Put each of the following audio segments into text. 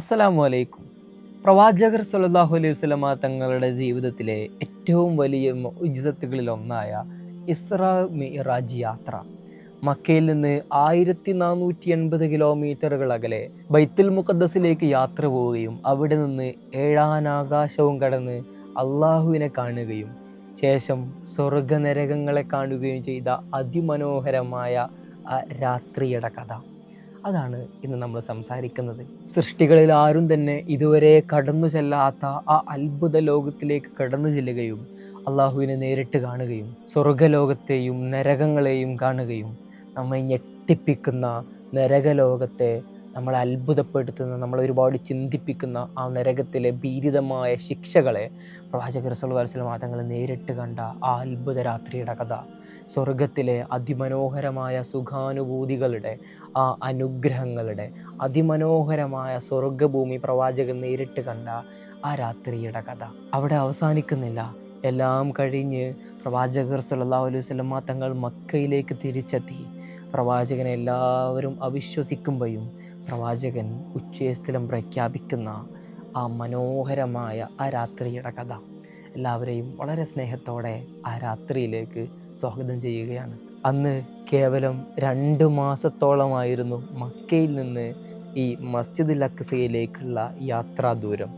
അസ്സലാമു അലൈക്കും. പ്രവാചകർ സ്വല്ലല്ലാഹു അലൈഹി വസല്ലമ തങ്ങളുടെ ജീവിതത്തിലെ ഏറ്റവും വലിയ മുഅ്ജിസത്തുകളിൽ ഒന്നായ ഇസ്രാ മിഅ്റാജ് യാത്ര, മക്കയിൽ നിന്ന് 1480 കിലോമീറ്ററുകൾ അകലെ ബൈത്തുൽ മുഖദ്ദസിലേക്ക് യാത്ര പോവുകയും അവിടെ നിന്ന് ഏഴാനാകാശവും കടന്ന് അള്ളാഹുവിനെ കാണുകയും ശേഷം സ്വർഗനരകങ്ങളെ കാണുകയും ചെയ്ത അതിമനോഹരമായ ആ രാത്രിയുടെ കഥ, അതാണ് ഇന്ന് നമ്മൾ സംസാരിക്കുന്നത്. സൃഷ്ടികളിൽ ആരും തന്നെ ഇതുവരെ കടന്നു ചെല്ലാത്ത ആ അത്ഭുത ലോകത്തിലേക്ക് കടന്നു ചെല്ലുകയും അള്ളാഹുവിനെ നേരിട്ട് കാണുകയും സ്വർഗലോകത്തെയും നരകങ്ങളെയും കാണുകയും നമ്മെ ഞെട്ടിപ്പിക്കുന്ന നരകലോകത്തെ, നമ്മളെ അത്ഭുതപ്പെടുത്തുന്ന, നമ്മളെ ഒരുപാട് ചിന്തിപ്പിക്കുന്ന ആ നരകത്തിലെ ഭീതിതമായ ശിക്ഷകളെ പ്രവാചകർ സ്വല്ലല്ലാഹു അലൈഹി വസല്ലം തങ്ങൾ നേരിട്ട് കണ്ട ആ അത്ഭുത രാത്രിയുടെ കഥ, സ്വർഗത്തിലെ അതിമനോഹരമായ സുഖാനുഭൂതികളുടെ, ആ അനുഗ്രഹങ്ങളുടെ, അതിമനോഹരമായ സ്വർഗഭൂമി പ്രവാചകൻ നേരിട്ട് കണ്ട ആ രാത്രിയുടെ കഥ അവിടെ അവസാനിക്കുന്നില്ല. എല്ലാം കഴിഞ്ഞ് പ്രവാചകർ സ്വല്ലല്ലാഹു അലൈഹി വസല്ലം തങ്ങൾ മക്കയിലേക്ക് തിരിച്ചെത്തി. പ്രവാചകനെ എല്ലാവരും അവിശ്വസിക്കുമ്പോഴും പ്രവാചകൻ ഉച്ചസ്ഥലം പ്രഖ്യാപിക്കുന്ന ആ മനോഹരമായ ആ രാത്രിയുടെ കഥ എല്ലാവരെയും വളരെ സ്നേഹത്തോടെ ആ രാത്രിയിലേക്ക് സ്വാഗതം ചെയ്യുകയാണ്. അന്ന് കേവലം 2 മാസത്തോളമായിരുന്നു മക്കയിൽ നിന്ന് ഈ മസ്ജിദുൽ അക്സയിലേക്കുള്ള യാത്രാ ദൂരം.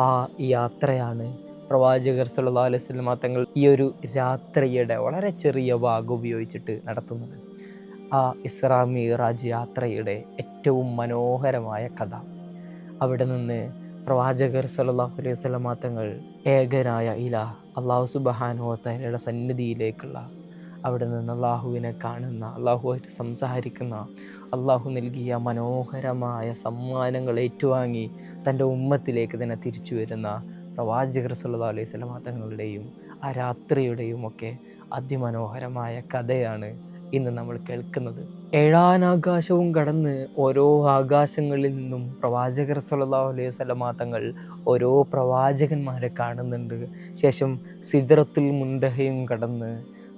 ആ യാത്രയാണ് പ്രവാചകർ സ്വല്ലല്ലാഹു അലൈഹി വസല്ലം തങ്ങൾ ഈ ഒരു രാത്രിയുടെ വളരെ ചെറിയ ഭാഗം ഉപയോഗിച്ചിട്ട് നടത്തുന്നത്. ആ ഇസ്രാ മിഅ്റാജ് യാത്രയുടെ ഏറ്റവും മനോഹരമായ കഥ. അവിടെ നിന്ന് പ്രവാചകർ സ്വല്ലല്ലാഹു അലൈഹി വസല്ലം തങ്ങൾ ഏകനായ ഇലാഹ് അല്ലാഹു സുബ്ഹാനഹു വ തആലയുടെ സന്നിധിയിലേക്കുള്ള, അവിടെ നിന്ന് അള്ളാഹുവിനെ കാണുന്ന, അള്ളാഹുവായിട്ട് സംസാരിക്കുന്ന, അള്ളാഹു നൽകിയ മനോഹരമായ സമ്മാനങ്ങൾ ഏറ്റുവാങ്ങി തൻ്റെ ഉമ്മത്തിലേക്ക് തന്നെ തിരിച്ചു വരുന്ന പ്രവാചകർ സ്വല്ലല്ലാഹു അലൈഹി വസല്ലം തങ്ങളുടെയും ആ രാത്രിയുടെയും ഒക്കെ അതിമനോഹരമായ കഥയാണ് ഇന്ന് നമ്മൾ കേൾക്കുന്നത്. ഏഴാനാകാശവും കടന്ന് ഓരോ ആകാശങ്ങളിൽ നിന്നും പ്രവാചകർ സ്വല്ലല്ലാഹു അലൈഹി വസല്ലം തങ്ങൾ ഓരോ പ്രവാചകന്മാരെ കാണുന്നുണ്ട്. ശേഷം സിദ്റത്തുൽ മുൻതഹയും കടന്ന്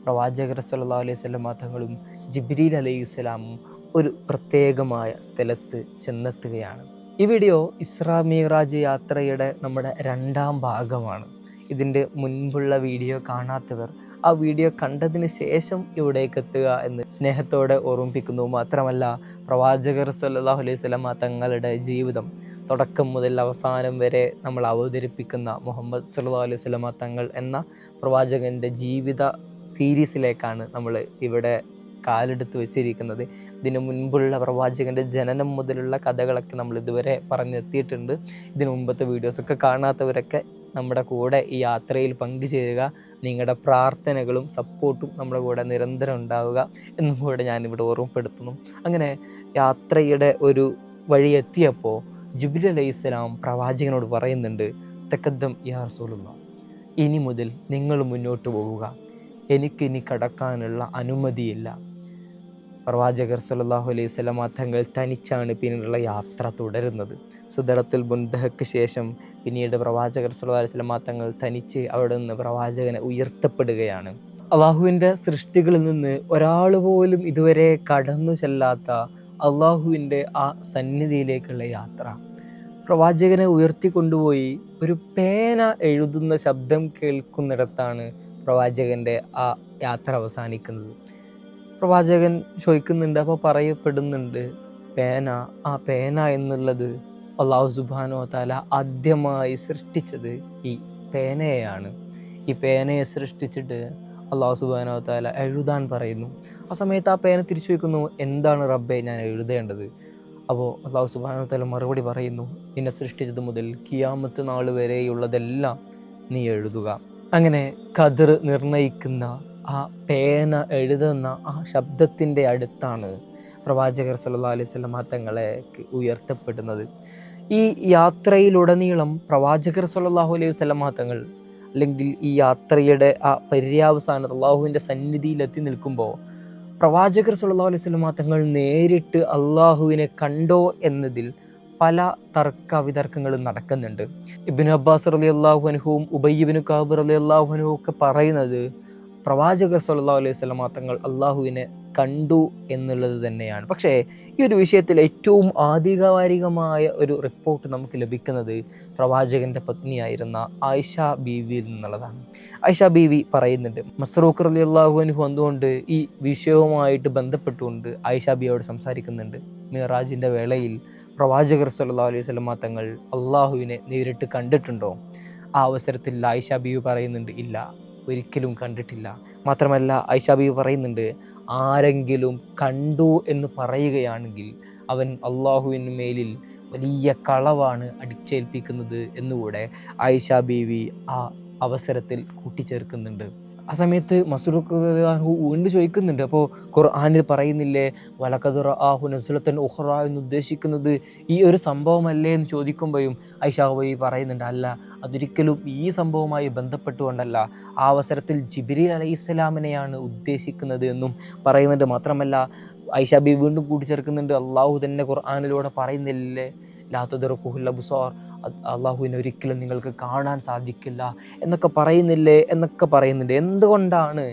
പ്രവാചകർ സ്വല്ലല്ലാഹു അലൈഹി വസല്ലം തങ്ങളും ജിബ്രീൽ അലൈഹിസ്സലാമും ഒരു പ്രത്യേകമായ സ്ഥലത്ത് ചെന്നെത്തുകയാണ്. ഈ വീഡിയോ ഇസ്രാ മിഅ്റാജ് യാത്രയുടെ നമ്മുടെ 2ാം ഭാഗമാണ്. ഇതിൻ്റെ മുൻപുള്ള വീഡിയോ കാണാത്തവർ ആ വീഡിയോ കണ്ടതിന് ശേഷം ഇവിടേക്ക് എത്തുക എന്ന് സ്നേഹത്തോടെ ഓർമ്മിപ്പിക്കുന്നു. മാത്രമല്ല, പ്രവാചകർ സ്വല്ലല്ലാഹു അലൈഹി വസല്ലം തങ്ങളുടെ ജീവിതം തുടക്കം മുതൽ അവസാനം വരെ നമ്മൾ അവതരിപ്പിക്കുന്ന മുഹമ്മദ് സ്വല്ലല്ലാഹു അലൈഹി വസല്ലം തങ്ങൾ എന്ന പ്രവാചകൻ്റെ ജീവിത സീരീസിലേക്കാണ് നമ്മൾ ഇവിടെ കാലെടുത്ത് വെച്ചിരിക്കുന്നത്. ഇതിനു മുൻപുള്ള പ്രവാചകൻ്റെ ജനനം മുതലുള്ള കഥകളൊക്കെ നമ്മൾ ഇതുവരെ പറഞ്ഞെത്തിയിട്ടുണ്ട്. ഇതിനു മുമ്പത്തെ വീഡിയോസൊക്കെ കാണാത്തവരൊക്കെ നമ്മുടെ കൂടെ ഈ യാത്രയിൽ പങ്കുചേരുക. നിങ്ങളുടെ പ്രാർത്ഥനകളും സപ്പോർട്ടും നമ്മുടെ കൂടെ നിരന്തരം ഉണ്ടാവുക എന്നും കൂടെ ഞാനിവിടെ ഓർമ്മപ്പെടുത്തുന്നു. അങ്ങനെ യാത്രയുടെ ഒരു വഴി എത്തിയപ്പോൾ ജിബ്രീൽ അലൈഹിസ്സലാം പ്രവാചകനോട് പറയുന്നുണ്ട്, തഖദ്ദം യാ റസൂലുള്ളാഹ്, ഇനി മുതൽ നിങ്ങൾ മുന്നോട്ട് പോവുക, എനിക്കിനി കടക്കാനുള്ള അനുമതിയില്ല. പ്രവാചകർ സ്വല്ലല്ലാഹു അലൈഹി വസല്ലം തങ്ങൾ തനിച്ചാണ് പിന്നീടുള്ള യാത്ര തുടരുന്നത്. സിദ്റത്തുൽ മുൻതഹയ്ക്ക് ശേഷം പിന്നീട് പ്രവാചകർ സ്വല്ലല്ലാഹു അലൈഹി വസല്ലം തങ്ങൾ തനിച്ച് അവിടെ നിന്ന് പ്രവാചകനെ ഉയർത്തപ്പെടുകയാണ്. അള്ളാഹുവിൻ്റെ സൃഷ്ടികളിൽ നിന്ന് ഒരാൾ പോലും ഇതുവരെ കടന്നു ചെല്ലാത്ത അള്ളാഹുവിൻ്റെ ആ സന്നിധിയിലേക്കുള്ള യാത്ര. പ്രവാചകനെ ഉയർത്തിക്കൊണ്ടുപോയി ഒരു പേന എഴുതുന്ന ശബ്ദം കേൾക്കുന്നിടത്താണ് പ്രവാചകൻ്റെ ആ യാത്ര അവസാനിക്കുന്നത്. പ്രവാചകൻ ചോദിക്കുന്നുണ്ട്, അപ്പോൾ പറയപ്പെടുന്നുണ്ട്, ആ പേന എന്നുള്ളത് അല്ലാഹു സുബ്ഹാനഹു വ തആല ആദ്യമായി സൃഷ്ടിച്ചത് ഈ പേനയെയാണ്. ഈ പേനയെ സൃഷ്ടിച്ചിട്ട് അല്ലാഹു സുബ്ഹാനഹു വ തആല എഴുതാൻ പറയുന്നു. ആ സമയത്ത് ആ പേന തിരിച്ചു വയ്ക്കുന്നു, എന്താണ് റബ്ബേ ഞാൻ എഴുതേണ്ടത്? അപ്പോൾ അല്ലാഹു സുബ്ഹാനഹു വ തആല മറുപടി പറയുന്നു, നിന്നെ സൃഷ്ടിച്ചത് മുതൽ ഖിയാമത്ത് നാൾ വരെയുള്ളതെല്ലാം നീ എഴുതുക. അങ്ങനെ ഖദർ നിർണയിക്കുന്ന ആ പേന എഴുതുന്ന ആ ശബ്ദത്തിൻ്റെ അടുത്താണ് പ്രവാചകർ സ്വല്ലല്ലാഹു അലൈഹി വസല്ലം തങ്ങളെ ഉയർത്തപ്പെടുന്നത്. ഈ യാത്രയിലുടനീളം പ്രവാചകർ സ്വല്ലല്ലാഹു അലൈഹി വസല്ലം തങ്ങൾ, അല്ലെങ്കിൽ ഈ യാത്രയുടെ ആ പര്യാവസാനം അള്ളാഹുവിൻ്റെ സന്നിധിയിൽ എത്തി നിൽക്കുമ്പോൾ പ്രവാചകർ സ്വല്ലല്ലാഹു അലൈഹി വസല്ലം തങ്ങൾ നേരിട്ട് അള്ളാഹുവിനെ കണ്ടോ എന്നതിൽ പല തർക്ക വിതർക്കങ്ങളും നടക്കുന്നുണ്ട്. ഇബ്നു അബ്ബാസ് റളിയല്ലാഹു അൻഹുവും ഉബയ്യ് ഇബ്നു കഅബ് റളിയല്ലാഹു അൻഹു ഒക്കെ പറയുന്നത് പ്രവാചകർ സല്ലല്ലാഹു അലൈഹി വസല്ലമ തങ്ങൾ അള്ളാഹുവിനെ കണ്ടു എന്നുള്ളത് തന്നെയാണ്. പക്ഷേ ഈ ഒരു വിഷയത്തിൽ ഏറ്റവും ആധികാരികമായ ഒരു റിപ്പോർട്ട് നമുക്ക് ലഭിക്കുന്നത് പ്രവാചകൻ്റെ പത്നിയായിരുന്ന ആയിഷ ബീവിയിൽ നിന്നുള്ളതാണ്. ആയിഷ ബീവി പറയുന്നുണ്ട്, മസ്റൂഖ് റളിയല്ലാഹു അൻഹു വന്നുകൊണ്ട് ഈ വിഷയവുമായിട്ട് ബന്ധപ്പെട്ടുകൊണ്ട് ആയിഷ ബീവിയോട് സംസാരിക്കുന്നുണ്ട്. മിഅ്റാജിൻ്റെ വേളയിൽ പ്രവാചകർ സല്ലല്ലാഹു അലൈഹി വസല്ലമ തങ്ങൾ അള്ളാഹുവിനെ നേരിട്ട് കണ്ടിട്ടുണ്ടോ? ആ അവസരത്തിൽ ആയിഷ ബീവി പറയുന്നുണ്ട്, ഇല്ല, ഒരിക്കലും കണ്ടിട്ടില്ല. മാത്രമല്ല ആയിഷ ബീവി പറയുന്നുണ്ട്, ആരെങ്കിലും കണ്ടു എന്ന് പറയുകയാണെങ്കിൽ അവൻ അള്ളാഹുവിന് മേലിൽ വലിയ കളവാണ് അടിച്ചേൽപ്പിക്കുന്നത് എന്നുകൂടെ ആയിഷ ബീവി ആ അവസരത്തിൽ കൂട്ടിച്ചേർക്കുന്നുണ്ട്. ആ സമയത്ത് മസ്റൂഖ് വീണ്ടും ചോദിക്കുന്നുണ്ട്, അപ്പോൾ ഖുർആനിൽ പറയുന്നില്ലേ വലഖദ് റആഹു നസ്ലത്തൻ ഉഖ്റ എന്ന് ഉദ്ദേശിക്കുന്നത് ഈ ഒരു സംഭവമല്ലേ എന്ന് ചോദിക്കുമ്പോഴും ആയിഷ ബീവി പറയുന്നുണ്ട്, അല്ല, അതൊരിക്കലും ഈ സംഭവവുമായി ബന്ധപ്പെട്ടുകൊണ്ടല്ല, ആ അവസരത്തിൽ ജിബ്രീൽ അലൈഹിസ്സലാമിനെയാണ് ഉദ്ദേശിക്കുന്നത് എന്നും പറയുന്നുണ്ട്. മാത്രമല്ല ആയിഷ ബീവി വീണ്ടും കൂട്ടിച്ചേർക്കുന്നുണ്ട്, അള്ളാഹു തന്നെ ഖുർആനിലൂടെ പറയുന്നില്ലേ ലാ തുദ്റകുഹുൽ അബ്സാർ, അള്ളാഹുവിനെ ഒരിക്കലും നിങ്ങൾക്ക് കാണാൻ സാധിക്കില്ല എന്നൊക്കെ പറയുന്നുണ്ട്. എന്തുകൊണ്ടാണ്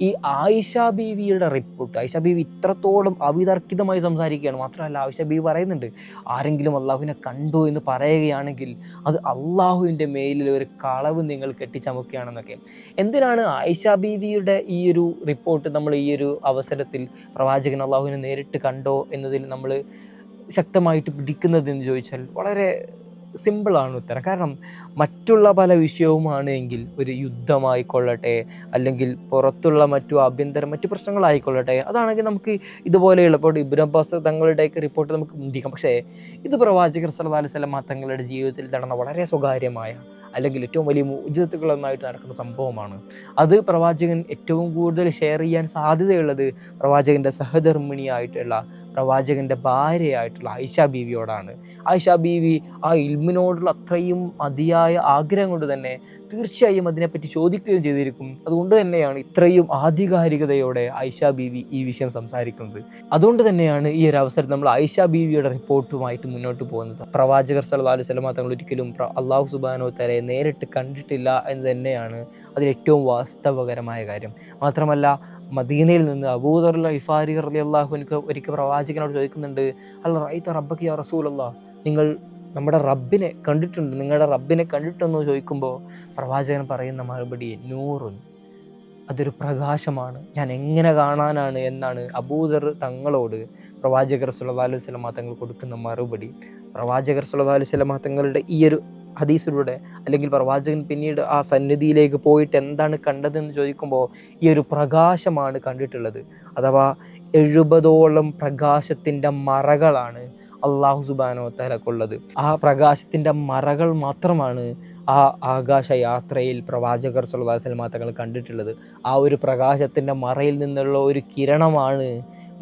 ഈ ആയിഷ ബീവിയുടെ റിപ്പോർട്ട്, ആയിഷ ബീവി ഇത്രത്തോളം അവിതർക്കിതമായി സംസാരിക്കുകയാണ്. മാത്രമല്ല ആയിഷ ബീവി പറയുന്നുണ്ട്, ആരെങ്കിലും അള്ളാഹുവിനെ കണ്ടു എന്ന് പറയുകയാണെങ്കിൽ അത് അള്ളാഹുവിൻ്റെ മേലിൽ ഒരു കളവ് നിങ്ങൾ കെട്ടിച്ചമക്കുകയാണെന്നൊക്കെ. എന്തിനാണ് ആയിഷ ബീവിയുടെ ഈ ഒരു റിപ്പോർട്ട് നമ്മൾ ഈ ഒരു അവസരത്തിൽ പ്രവാചകൻ അള്ളാഹുവിനെ നേരിട്ട് കണ്ടോ എന്നതിൽ നമ്മൾ ശക്തമായിട്ട് പിടിക്കുന്നതെന്ന് ചോദിച്ചാൽ വളരെ സിമ്പിളാണ് ഉത്തരം. കാരണം മറ്റുള്ള പല വിഷയവുമാണ് എങ്കിൽ, ഒരു യുദ്ധമായിക്കൊള്ളട്ടെ, അല്ലെങ്കിൽ പുറത്തുള്ള മറ്റു പ്രശ്നങ്ങളായിക്കൊള്ളട്ടെ, അതാണെങ്കിൽ നമുക്ക് ഇതുപോലെയുള്ള ഇപ്പോൾ ഇബ്നു അബ്ബാസ് തങ്ങളുടെയൊക്കെ റിപ്പോർട്ട് നമുക്ക് മുന്തിക്കാം. പക്ഷേ ഇത് പ്രവാചകർ സല്ലല്ലാഹു അലൈഹി വസല്ലം തങ്ങളുടെ ജീവിതത്തിൽ നടന്ന വളരെ സ്വകാര്യമായ അല്ലെങ്കിൽ ഏറ്റവും വലിയ മുഅ്ജിസത്തുകളൊന്നായിട്ട് നടക്കുന്ന സംഭവമാണ്. അത് പ്രവാചകൻ ഏറ്റവും കൂടുതൽ ഷെയർ ചെയ്യാൻ സാധ്യതയുള്ളത് പ്രവാചകൻ്റെ സഹധർമ്മിണിയായിട്ടുള്ള പ്രവാചകൻ്റെ ഭാര്യയായിട്ടുള്ള ആയിഷ ബീവിയോടാണ്. ആയിഷ ബീവി ആ ഇൽമിനോടുള്ള അത്രയും അതിയായ ആഗ്രഹം കൊണ്ട് തന്നെ തീർച്ചയായും അതിനെപ്പറ്റി ചോദിക്കുകയും ചെയ്തിരിക്കും. അതുകൊണ്ട് തന്നെയാണ് ഇത്രയും ആധികാരികതയോടെ ആയിഷ ബീവി ഈ വിഷയം സംസാരിക്കുന്നത്. അതുകൊണ്ട് തന്നെയാണ് ഈ ഒരു അവസരം നമ്മൾ ആയിഷ ബീവിയുടെ റിപ്പോർട്ടുമായിട്ട് മുന്നോട്ട് പോകുന്നത്. പ്രവാചകർ സല്ലല്ലാഹു അലൈഹി വസല്ലം തങ്ങൾ ഒരിക്കലും അല്ലാഹു സുബ്ഹാനഹു വ തആലയെ നേരിട്ട് കണ്ടിട്ടില്ല എന്ന് തന്നെയാണ് അതിലേറ്റവും വാസ്തവകരമായ കാര്യം. മാത്രമല്ല മദീനയിൽ നിന്ന് അബൂദർ ഗിഫാരി റളിയല്ലാഹു അൻഹു ഒരിക്കൽ പ്രവാചകനോട് ചോദിക്കുന്നുണ്ട്, അൽ റഅയ്ത റബ്ബക യാ റസൂലല്ലാഹ്, നിങ്ങൾ നമ്മുടെ റബ്ബിനെ കണ്ടിട്ടുണ്ട്, നിങ്ങളുടെ റബ്ബിനെ കണ്ടിട്ടെന്ന് ചോദിക്കുമ്പോൾ പ്രവാചകൻ പറയുന്ന മറുപടി നൂറുൻ, അതൊരു പ്രകാശമാണ്, ഞാൻ എങ്ങനെ കാണാനാണ് എന്നാണ് അബൂദർ തങ്ങളോട് പ്രവാചകർ സല്ലല്ലാഹു അലൈഹി വസല്ലം തങ്ങൾ കൊടുക്കുന്ന മറുപടി. പ്രവാചകർ സല്ലല്ലാഹു അലൈഹി വസല്ലം തങ്ങളുടെ ഈ ഒരു ഹദീസിലൂടെ, അല്ലെങ്കിൽ പ്രവാചകൻ പിന്നീട് ആ സന്നിധിയിലേക്ക് പോയിട്ട് എന്താണ് കണ്ടതെന്ന് ചോദിക്കുമ്പോൾ ഈ ഒരു പ്രകാശമാണ് കണ്ടിട്ടുള്ളത്. അഥവാ 70ഓളം പ്രകാശത്തിൻ്റെ മറകളാണ് അള്ളാഹു സുബ്ഹാനഹു വ തആലക്കുള്ളത്. ആ പ്രകാശത്തിൻ്റെ മറകൾ മാത്രമാണ് ആ ആകാശയാത്രയിൽ പ്രവാചകർ സല്ലല്ലാഹു അലൈഹി വസല്ലം തങ്ങൾ കണ്ടിട്ടുള്ളത്. ആ ഒരു പ്രകാശത്തിൻ്റെ മറയിൽ നിന്നുള്ള ഒരു കിരണമാണ്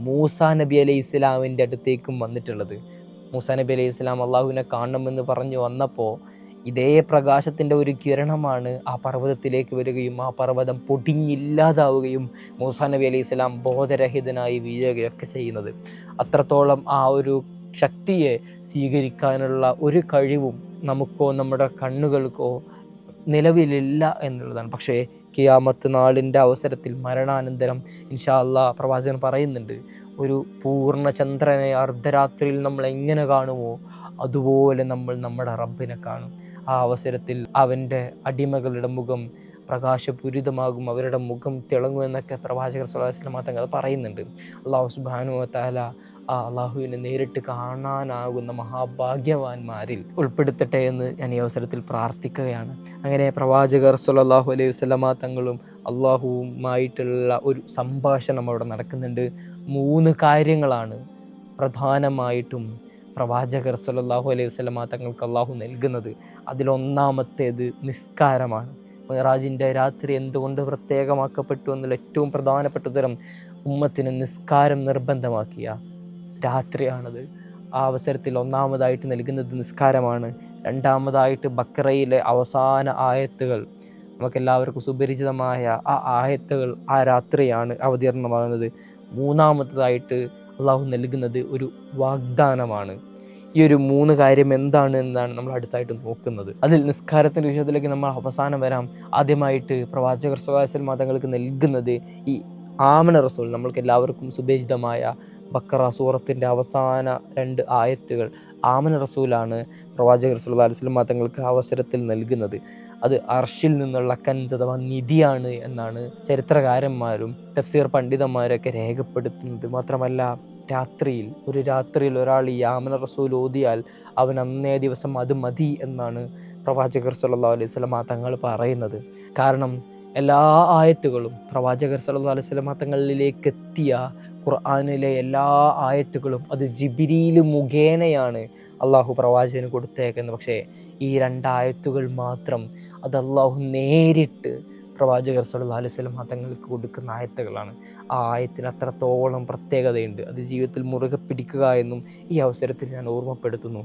മൂസാ നബി അലൈഹി ഇസ്ലാമിൻ്റെ അടുത്തേക്കും വന്നിട്ടുള്ളത്. മൂസാ നബി അലൈഹി ഇസ്ലാം അള്ളാഹുവിനെ കാണണമെന്ന് പറഞ്ഞു വന്നപ്പോൾ ഇതേ പ്രകാശത്തിൻ്റെ ഒരു കിരണമാണ് ആ പർവ്വതത്തിലേക്ക് വരികയും ആ പർവ്വതം പൊടിഞ്ഞില്ലാതാവുകയും മൂസാ നബി അലൈഹി ഇസ്ലാം ബോധരഹിതനായി വീഴുകയൊക്കെ ചെയ്യുന്നത്. അത്രത്തോളം ആ ഒരു ശക്തിയെ സ്വീകരിക്കാനുള്ള ഒരു കഴിവും നമുക്കോ നമ്മുടെ കണ്ണുകൾക്കോ നിലവിലില്ല എന്നുള്ളതാണ്. പക്ഷേ ഖിയാമത്ത് നാളിൻ്റെ അവസരത്തിൽ മരണാനന്തരം ഇൻഷാ അല്ലാഹ് പ്രവാചകൻ പറയുന്നുണ്ട്, ഒരു പൂർണ്ണ ചന്ദ്രനെ അർദ്ധരാത്രിയിൽ നമ്മൾ എങ്ങനെ കാണുമോ അതുപോലെ നമ്മൾ നമ്മുടെ റബ്ബിനെ കാണും. ആ അവസരത്തിൽ അവൻ്റെ അടിമകളുടെ മുഖം പ്രകാശപൂരിതമാകും, അവരുടെ മുഖം തിളങ്ങും എന്നൊക്കെ പ്രവാചകർ സ്വല്ലല്ലാഹു അലൈഹി വസല്ലം തങ്ങൾ പറയുന്നുണ്ട്. അല്ലാഹു സുബ്ഹാനഹു വ തആല ആ അള്ളാഹുവിനെ നേരിട്ട് കാണാനാകുന്ന മഹാഭാഗ്യവാന്മാരിൽ ഉൾപ്പെടുത്തട്ടെ എന്ന് ഞാൻ ഈ അവസരത്തിൽ പ്രാർത്ഥിക്കുകയാണ്. അങ്ങനെ പ്രവാചകർ സല്ലല്ലാഹു അലൈഹി വസല്ലമ തങ്ങളും അള്ളാഹുവുമായിട്ടുള്ള ഒരു സംഭാഷണം അവിടെ നടക്കുന്നുണ്ട്. 3 കാര്യങ്ങളാണ് പ്രധാനമായിട്ടും പ്രവാചകർ സല്ലല്ലാഹു അലൈഹി വസല്ലമ തങ്ങൾക്ക് അള്ളാഹു നൽകുന്നത്. അതിലൊന്നാമത്തേത് നിസ്കാരമാണ്. മിഅ്റാജിൻ്റെ രാത്രി എന്തുകൊണ്ട് പ്രത്യേകമാക്കപ്പെട്ടു എന്നുള്ള ഏറ്റവും പ്രധാനപ്പെട്ട ഉത്തരം, ഉമ്മത്തിന് നിസ്കാരം നിർബന്ധമാക്കിയ രാത്രിയാണത്. ആ അവസരത്തിൽ ഒന്നാമതായിട്ട് നൽകുന്നത് നിസ്കാരമാണ്. രണ്ടാമതായിട്ട് ബഖറയിലെ അവസാന ആയത്തുകൾ, നമുക്കെല്ലാവർക്കും സുപരിചിതമായ ആ ആയത്തുകൾ ആ രാത്രിയാണ് അവതീർണമാകുന്നത്. മൂന്നാമതായിട്ട് അള്ളാഹു നൽകുന്നത് ഒരു വാഗ്ദാനമാണ്. ഈ ഒരു 3 കാര്യം എന്താണ് എന്നാണ് നമ്മൾ അടുത്തായിട്ട് നോക്കുന്നത്. അതിൽ നിസ്കാരത്തിൻ്റെ വിഷയത്തിലേക്ക് നമ്മൾ അവസാനം വരാം. ആദ്യമായിട്ട് പ്രവാചകർ സ്വല്ലല്ലാഹു അലൈഹി വസല്ലം തങ്ങൾക്ക് നൽകുന്നത് ഈ ആമന റസൂൽ, നമ്മൾക്ക് എല്ലാവർക്കും സുപരിചിതമായ ബക്കറ സൂറത്തിൻ്റെ അവസാന 2 ആയത്തുകൾ ആമന റസൂലാണ് പ്രവാചകർ സ്വല്ലല്ലാഹു അലൈഹി വസല്ലം തങ്ങൾക്ക് അവസരത്തിൽ നൽകുന്നത്. അത് അർഷിൽ നിന്നുള്ള കൻസ് അഥവാ നിധിയാണ് എന്നാണ് ചരിത്രകാരന്മാരും തഫ്സീർ പണ്ഡിതന്മാരൊക്കെ രേഖപ്പെടുത്തുന്നത്. മാത്രമല്ല ഒരു രാത്രിയിൽ ഒരാൾ ഈ ആമന റസൂൽ ഓതിയാൽ അവൻ അന്നേ ദിവസം അത് മതി എന്നാണ് പ്രവാചകർ സ്വല്ലല്ലാഹു അലൈഹി വസല്ലം തങ്ങൾ പറയുന്നത്. കാരണം എല്ലാ ആയത്തുകളും പ്രവാചകർ സ്വല്ലല്ലാഹു അലൈഹി വസല്ലം തങ്ങളിലേക്ക് എത്തിയ ഖുർആനിലെ എല്ലാ ആയത്തുകളും അത് ജിബ്രീൽ മുഖേനയാണ് അള്ളാഹു പ്രവാചകന് കൊടുത്തേക്കുന്നത്. പക്ഷേ ഈ 2 ആയത്തുകൾ മാത്രം അത് അള്ളാഹു നേരിട്ട് പ്രവാചകർ സ്വല്ലല്ലാഹു അലൈഹി വസല്ലം തങ്ങൾക്ക് കൊടുക്കുന്ന ആയത്തുകളാണ്. ആ ആയത്തിന് അത്രത്തോളം പ്രത്യേകതയുണ്ട്. അത് ജീവിതത്തിൽ മുറുകെ പിടിക്കുക എന്നും ഈ അവസരത്തിൽ ഞാൻ ഓർമ്മപ്പെടുത്തുന്നു.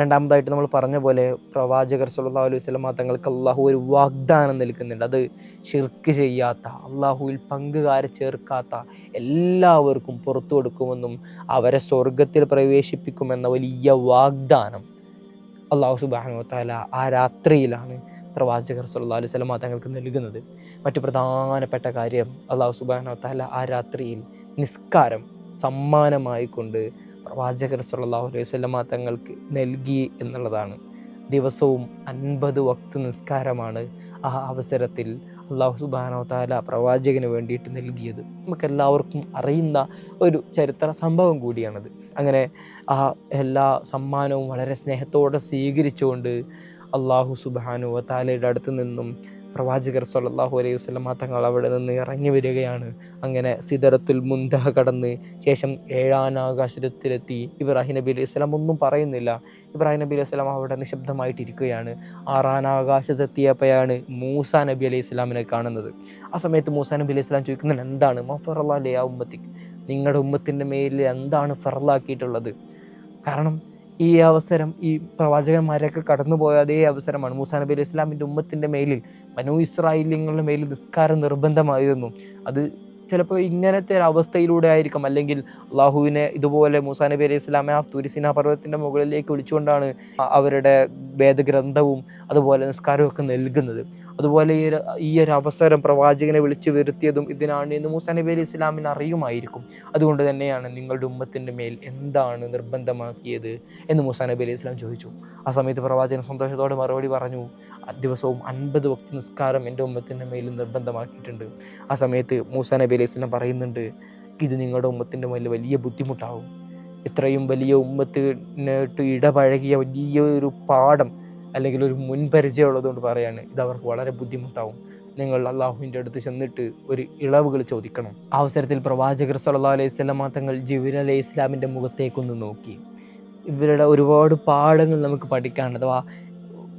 രണ്ടാമതായിട്ട് നമ്മൾ പറഞ്ഞ പോലെ പ്രവാചകർ സ്വല്ലല്ലാഹു അലൈഹി വസല്ലം തങ്ങൾക്ക് അള്ളാഹു ഒരു വാഗ്ദാനം നൽകുന്നുണ്ട്. അത് ഷിർക്ക് ചെയ്യാത്ത, അള്ളാഹുവിൽ പങ്കുകാരെ ചേർക്കാത്ത എല്ലാവർക്കും പുറത്തു കൊടുക്കുമെന്നും അവരെ സ്വർഗത്തിൽ പ്രവേശിപ്പിക്കുമെന്ന വലിയ വാഗ്ദാനം അള്ളാഹു സുബ്ഹാനഹു വ തആല ആ രാത്രിയിലാണ് പ്രവാചകർ സ്വല്ലല്ലാഹു അലൈഹി വസല്ലം തങ്ങൾക്ക് നൽകുന്നത്. മറ്റു പ്രധാനപ്പെട്ട കാര്യം, അള്ളാഹു സുബ്ഹാനഹു വ തആല ആ രാത്രിയിൽ നിസ്കാരം സമ്മാനമായി കൊണ്ട് പ്രവാചകർ സ്വല്ലല്ലാഹു അലൈഹി വസല്ലം തങ്ങൾക്ക് നൽകി എന്നുള്ളതാണ്. ദിവസവും 50 വക്ത് നിസ്കാരമാണ് ആ അവസരത്തിൽ അള്ളാഹു സുബ്ഹാനഹു വ തആല പ്രവാചകന് വേണ്ടിയിട്ട് നൽകിയത്. നമുക്കെല്ലാവർക്കും അറിയുന്ന ഒരു ചരിത്ര സംഭവം കൂടിയാണത്. അങ്ങനെ ആ എല്ലാ സമ്മാനവും വളരെ സ്നേഹത്തോടെ സ്വീകരിച്ചുകൊണ്ട് അള്ളാഹു സുബ്ഹാനഹു വ തആലയുടെ അടുത്ത് നിന്നും പ്രവാചകർ സ്വല്ലല്ലാഹു അലൈഹി വസല്ലം തങ്ങൾ അവിടെ നിന്ന് ഇറങ്ങി വരികയാണ്. അങ്ങനെ സിദറത്തുൽ മുൻതഹ കടന്ന് ശേഷം 7ാം ആകാശത്തിലെത്തി. ഇബ്രാഹിം നബി അലൈഹി സ്വലാം ഒന്നും പറയുന്നില്ല. ഇബ്രാഹിം നബി അലൈഹി സ്വലാം അവിടെ നിശബ്ദമായിട്ടിരിക്കുകയാണ്. 6ാം ആകാശത്തെത്തിയപ്പോഴാണ് മൂസാ നബി അലൈഹി സ്വലാമിനെ കാണുന്നത്. ആ സമയത്ത് മൂസാ നബി അലൈഹി സ്വലാം ചോദിക്കുന്നത്, എന്താണ് മഫറല്ലാഹു ലിയാ ഉമ്മത്തിക്, നിങ്ങളുടെ ഉമ്മത്തിൻ്റെ മേലിൽ എന്താണ് ഫറലാക്കിയിട്ടുള്ളത്? കാരണം ഈ അവസരം ഈ പ്രവാചകന്മാരൊക്കെ കടന്നുപോയ അതേ അവസരമാണ്. മൂസാ നബി അലൈഹി സ്വലാമിൻ്റെ ഉമ്മത്തിൻ്റെ മേലിൽ, ബനൂ ഇസ്രായേലിങ്ങളുടെ മേലിൽ നിസ്കാരം നിർബന്ധമായിരുന്നു. അത് ചിലപ്പോൾ ഇങ്ങനത്തെ ഒരു അവസ്ഥയിലൂടെ ആയിരിക്കും, അല്ലെങ്കിൽ അള്ളാഹുവിനെ ഇതുപോലെ മൂസാ നബി അലൈഹി സ്വലാമെ ആ തുരിസിന പർവ്വതത്തിൻ്റെ മുകളിലേക്ക് വിളിച്ചുകൊണ്ടാണ് അവരുടെ വേദഗ്രന്ഥവും അതുപോലെ നിസ്കാരവും ഒക്കെ നൽകുന്നത്. അതുപോലെ ഈ ഒരു അവസരം പ്രവാചകനെ വിളിച്ചു വരുത്തിയതും ഇതിനാണ് എന്ന് മൂസാ നബി അലൈഹി സ്വലാമിന് അറിയുമായിരിക്കും. അതുകൊണ്ട് തന്നെയാണ് നിങ്ങളുടെ ഉമ്മത്തിൻ്റെ മേൽ എന്താണ് നിർബന്ധമാക്കിയത് എന്ന് മൂസാ നബി അലൈഹി സ്വലാം ചോദിച്ചു. ആ സമയത്ത് പ്രവാചകൻ സന്തോഷത്തോടെ മറുപടി പറഞ്ഞു, ദിവസവും 50 വക്ത് നിസ്കാരം എൻ്റെ ഉമ്മത്തിൻ്റെ മേൽ നിർബന്ധമാക്കിയിട്ടുണ്ട്. ആ സമയത്ത് മൂസാ നബി അലൈഹി സ്വലാം പറയുന്നുണ്ട്, ഇത് നിങ്ങളുടെ ഉമ്മത്തിൻ്റെ മേൽ വലിയ ബുദ്ധിമുട്ടാവും. ഇത്രയും വലിയ ഉമ്മത്തിനായിട്ട് ഇടപഴകിയ വലിയൊരു പാഠം അല്ലെങ്കിൽ ഒരു മുൻപരിചയം ഉള്ളതുകൊണ്ട് പറയാണ്, ഇത് അവർക്ക് വളരെ ബുദ്ധിമുട്ടാവും. നിങ്ങൾ അള്ളാഹുവിൻ്റെ അടുത്ത് ചെന്നിട്ട് ഒരു ഇളവുകൾ ചോദിക്കണം. ആ അവസരത്തിൽ പ്രവാചകർ സ്വല്ലല്ലാഹു അലൈഹി വസല്ലം തങ്ങൾ ജിബ്രീൽ അലൈഹി ഇസ്ലാമിൻ്റെ മുഖത്തേക്കൊന്ന് നോക്കി. ഇവരുടെ ഒരുപാട് പാഠങ്ങൾ നമുക്ക് പഠിക്കാനുണ്ട്. അഥവാ